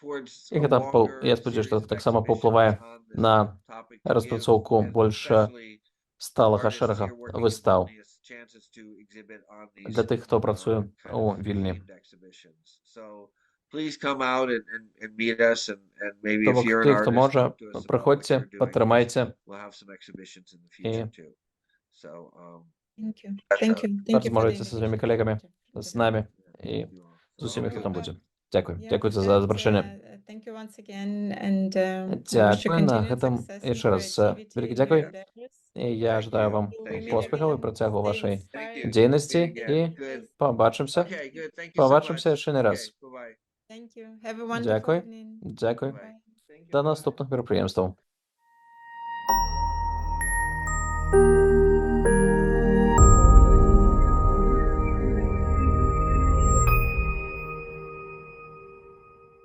towards І a гэта я longer спадзяюся, што series гэта of таксама exhibitions паўплывае on this на topic to give, распрацоўку and больш especially сталага artists шэрага here working in выстаў Vilnius chances to exhibit on для these тых, хто працуе kind у of Вільні. themed exhibitions. So please come out and meet us, and maybe То if бок, you're an ті, хто artist, може, talk to us about what приходьте, you're doing. підтримайте. We'll have some exhibitions in the future too. So Thank you. that's Thank all. you. Thank you Також for the зможете зі своїми invitation. колегами, з нами і You all. з усіми, хто там Good. буде. Дякую. Yeah, Дякую за and, запрошення. thank you once again, and I wish you Дякую. На continued гэтым success and яшчэ раз creativity велике in your дякую. endeavors. І я Thank жадаю you. вам Till we meet поспіхаў і again, працягу stay вашай Thank you. inspired. дзейнасці Meet і again. Good. побачимося. Okay, good. Thank you so Побачимося much. ще не раз. Okay, bye-bye. Thank you. Have a wonderful Дякую. evening. Дякую. Bye. Bye. До наступних мероприємств.